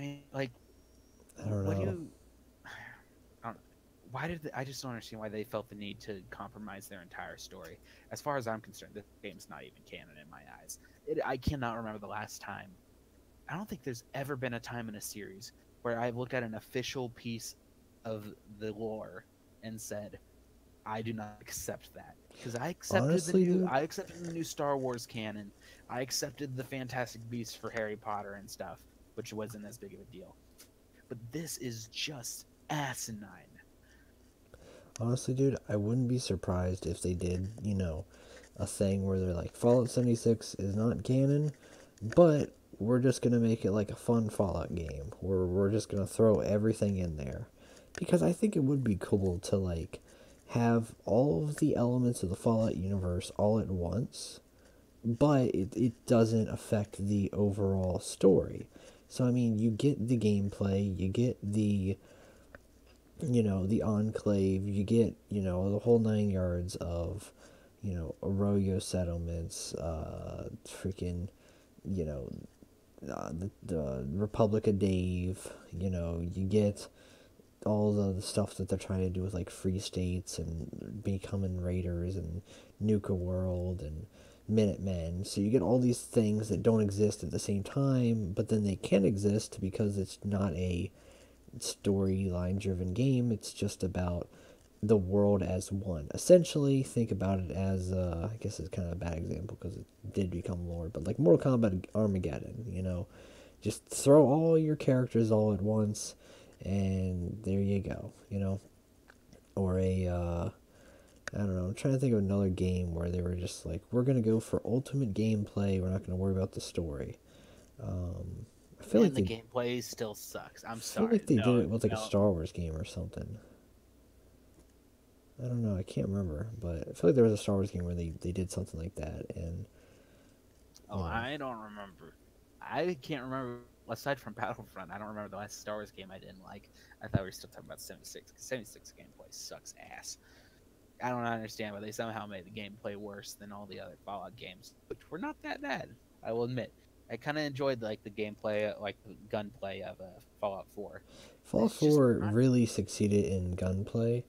mean, like, I don't what do know. you? I don't, why did I just don't understand why they felt the need to compromise their entire story? As far as I'm concerned, this game's not even canon in my eyes. I cannot remember the last time. I don't think there's ever been a time in a series where I've looked at an official piece of the lore and said, I do not accept that. Because Honestly, dude, I accepted the new Star Wars canon. I accepted the Fantastic Beasts for Harry Potter and stuff, which wasn't as big of a deal. But this is just asinine. honestly, dude, I wouldn't be surprised if they did, a thing where they're like, Fallout 76 is not canon, but we're just gonna make it like a fun Fallout game where we're just gonna throw everything in there. Because I think it would be cool to like have all of the elements of the Fallout universe all at once, but it doesn't affect the overall story. So I mean, you get the gameplay, you get the enclave, you get, the whole 9 yards of, arroyo settlements, freaking, you know, the Republic of Dave, you get all the stuff that they're trying to do with like free states and becoming raiders and nuke a world and Minutemen. So you get all these things that don't exist at the same time, but then they can exist because it's not a storyline driven game. It's just about the world as one. Essentially, think about it as I guess it's kind of a bad example because it did become lore, but like Mortal Kombat Armageddon, just throw all your characters all at once, and there you go, Or I don't know. I'm trying to think of another game where they were just like, we're gonna go for ultimate gameplay. We're not gonna worry about the story. I feel like And the they gameplay still sucks. I'm feel sorry. like they did No, it with like a no. Star Wars game or something. I don't know. I can't remember, but I feel like there was a Star Wars game where they did something like that, and Oh, you know, I don't remember. I can't remember. Aside from Battlefront, I don't remember the last Star Wars game I didn't like. I thought we were still talking about 76 because 76 gameplay sucks ass. I don't understand why they somehow made the gameplay worse than all the other Fallout games, which were not that bad. I will admit. I kind of enjoyed like the gameplay, like the gunplay of Fallout 4. Fallout It's just 4 not. really succeeded in gunplay.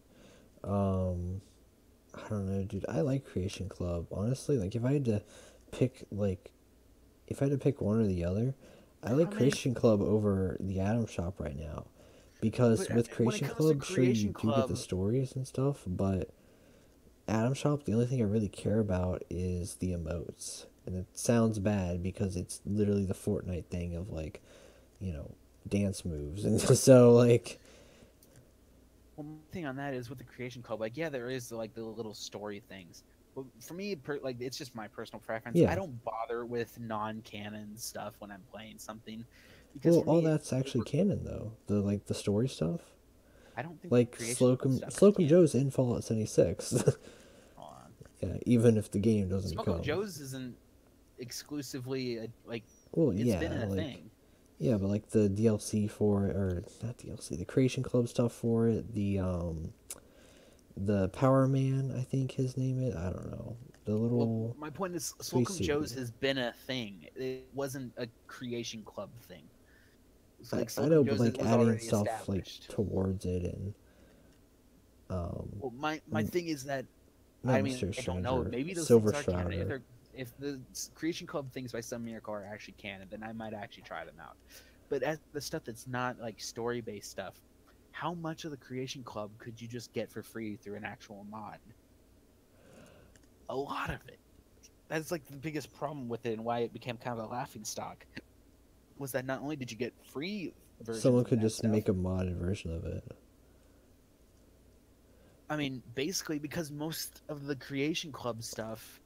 Um, I don't know, dude. I like Creation Club. Honestly, like pick like if I had to pick one or the other, I like How many? Creation Club over the Atom Shop right now. Because But with when it Creation comes to Club, sure you Creation do get the Club, stories and stuff, but Atom Shop, the only thing I really care about is the emotes. And it sounds bad because it's literally the Fortnite thing of like, you know, dance moves. And so like one thing on that is with the Creation Club, like yeah, there is like the little story things. But for me, like it's just my personal preference. I yeah. don't bother with non-canon stuff when I'm playing something, because Well, for all me, that's actually canon though. The story stuff. I don't think the Like Creation Club stuff is Slocum canon. Joe's in Fallout 76. Hold on. Yeah, even if the game doesn't Smoke Up come. Joe's isn't exclusively like Well, it's been yeah, a like thing. yeah, but like the DLC for it, or not DLC, the Creation Club stuff for it, the Power Man, I think his name is. I don't know. The Well, little my point is, space Slocum Joe's suit. has been a thing. It wasn't a Creation Club thing. It's like I know, Slocum but Joe's like was adding already stuff like established. towards it and Well, my and thing is that not I mean Mystery I don't know. Stranger, Maybe those Silver things are canon. Strouder. If the Creation Club things by some miracle are actually canon, then I might actually try them out. But as the stuff that's not like story based stuff, how much of the Creation Club could you just get for free through an actual mod? A lot of it. That's like the biggest problem with it and why it became kind of a laughing stock. Was that not only did you get free versions Someone of could that just stuff, make a modded version of it. I mean, basically because most of the Creation Club stuff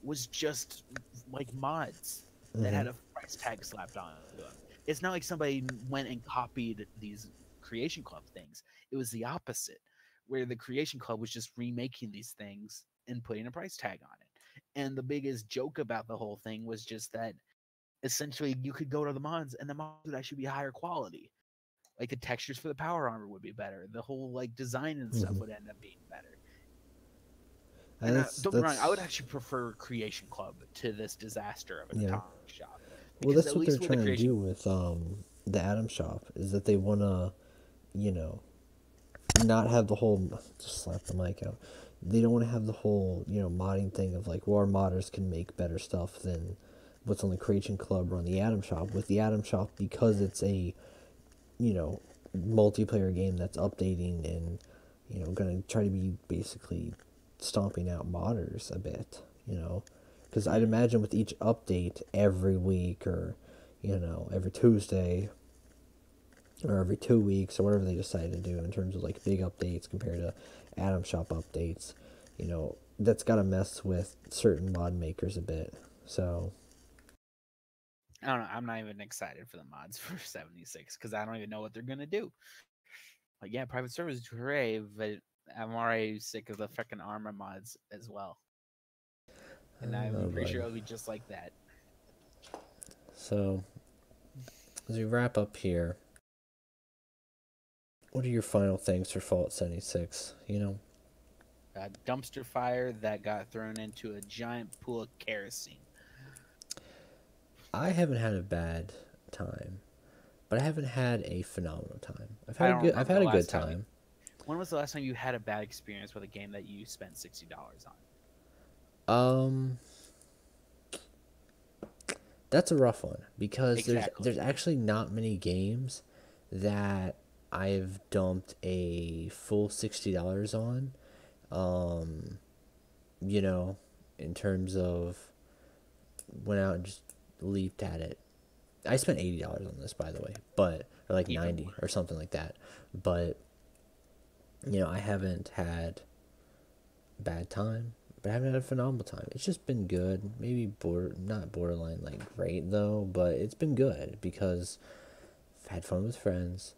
was just like mods that Hmm. had a price tag slapped on them. It's not like somebody went and copied these Creation Club things. It was the opposite, where the Creation Club was just remaking these things and putting a price tag on it. And the biggest joke about the whole thing was just that essentially you could go to the mods and the mods would actually be higher quality. Like the textures for the power armor would be better. The whole like design and stuff Hmm. would end up being better. And And that's don't be wrong, I would that's actually prefer Creation Club to this disaster of an yeah. atomic shop Well, because that's at what they're least with the trying to Creation, do with the Atom Shop is that they wanna, you know, not have the whole, just slap the mic out. They don't want to have the whole, modding thing of like, well, our modders can make better stuff than what's on the Creation Club or on the Atom Shop. With the Atom Shop, because it's a, you know, multiplayer game that's updating and, gonna try to be basically stomping out modders a bit, because I'd imagine with each update every week or, every Tuesday or every 2 weeks or whatever they decide to do in terms of like big updates compared to Atom Shop updates, that's got to mess with certain mod makers a bit. So I don't know. I'm not even excited for the mods for 76 because I don't even know what they're gonna do. Like, yeah, private servers, hooray! But I'm already sick of the freaking armor mods as well, I and don't I'm know, pretty bud. sure it'll be just like that. So as we wrap up here, what are your final things for Fallout 76? A dumpster fire that got thrown into a giant pool of kerosene. I haven't had a bad time, but I haven't had a phenomenal time. I don't I've remember had the a good last time. time. When was the last time you had a bad experience with a game that you spent $60 on? Um, that's a rough one because Exactly. there's actually not many games that I've dumped a full $60 on. Um, you know, in terms of went out and just leaped at it. I spent $80 on this, by the way, but or like Even 90 more. or something like that. But I haven't had a bad time, but I haven't had a phenomenal time. It's just been good. Maybe not borderline like great though, but it's been good because I've had fun with friends.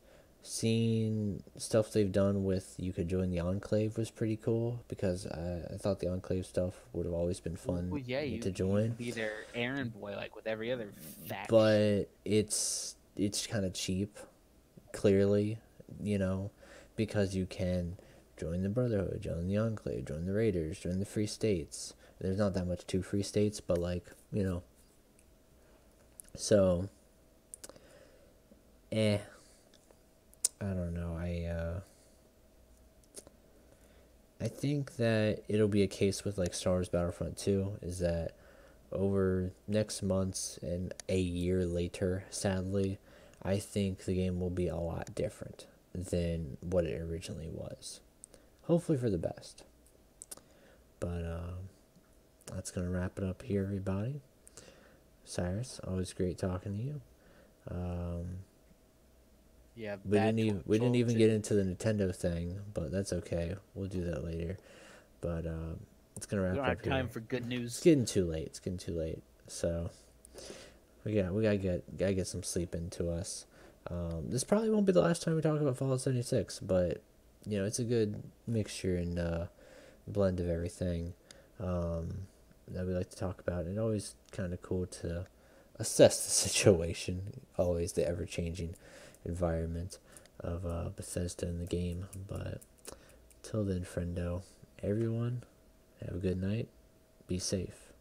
Seeing stuff they've done with you could join the Enclave was pretty cool because I thought the Enclave stuff would have always been Well, fun yeah, to you join, could be their errand boy like with every other faction. but it's kind of cheap, clearly, you know, because you can join the Brotherhood, join the Enclave, join the Raiders, join the Free States. There's not that much to Free States, but like, so eh, I don't know. I think that it'll be a case with like Star Wars Battlefront 2 is that over next months and a year later, sadly, I think the game will be a lot different than what it originally was. Hopefully for the best. But that's going to wrap it up here, everybody. Cyrus, always great talking to you. Um, Yeah, we didn't even get into the Nintendo thing, but that's okay. We'll do that later. But it's gonna we wrap don't it up have time here. for good It's news. getting too late. It's getting too late. So we gotta get some sleep into us. This probably won't be the last time we talk about Fallout 76, but it's a good mixture and blend of everything that we like to talk about. And always kind of cool to assess the situation. Always the ever changing environment of Bethesda in the game. But till then, friendo, everyone, have a good night. Be safe.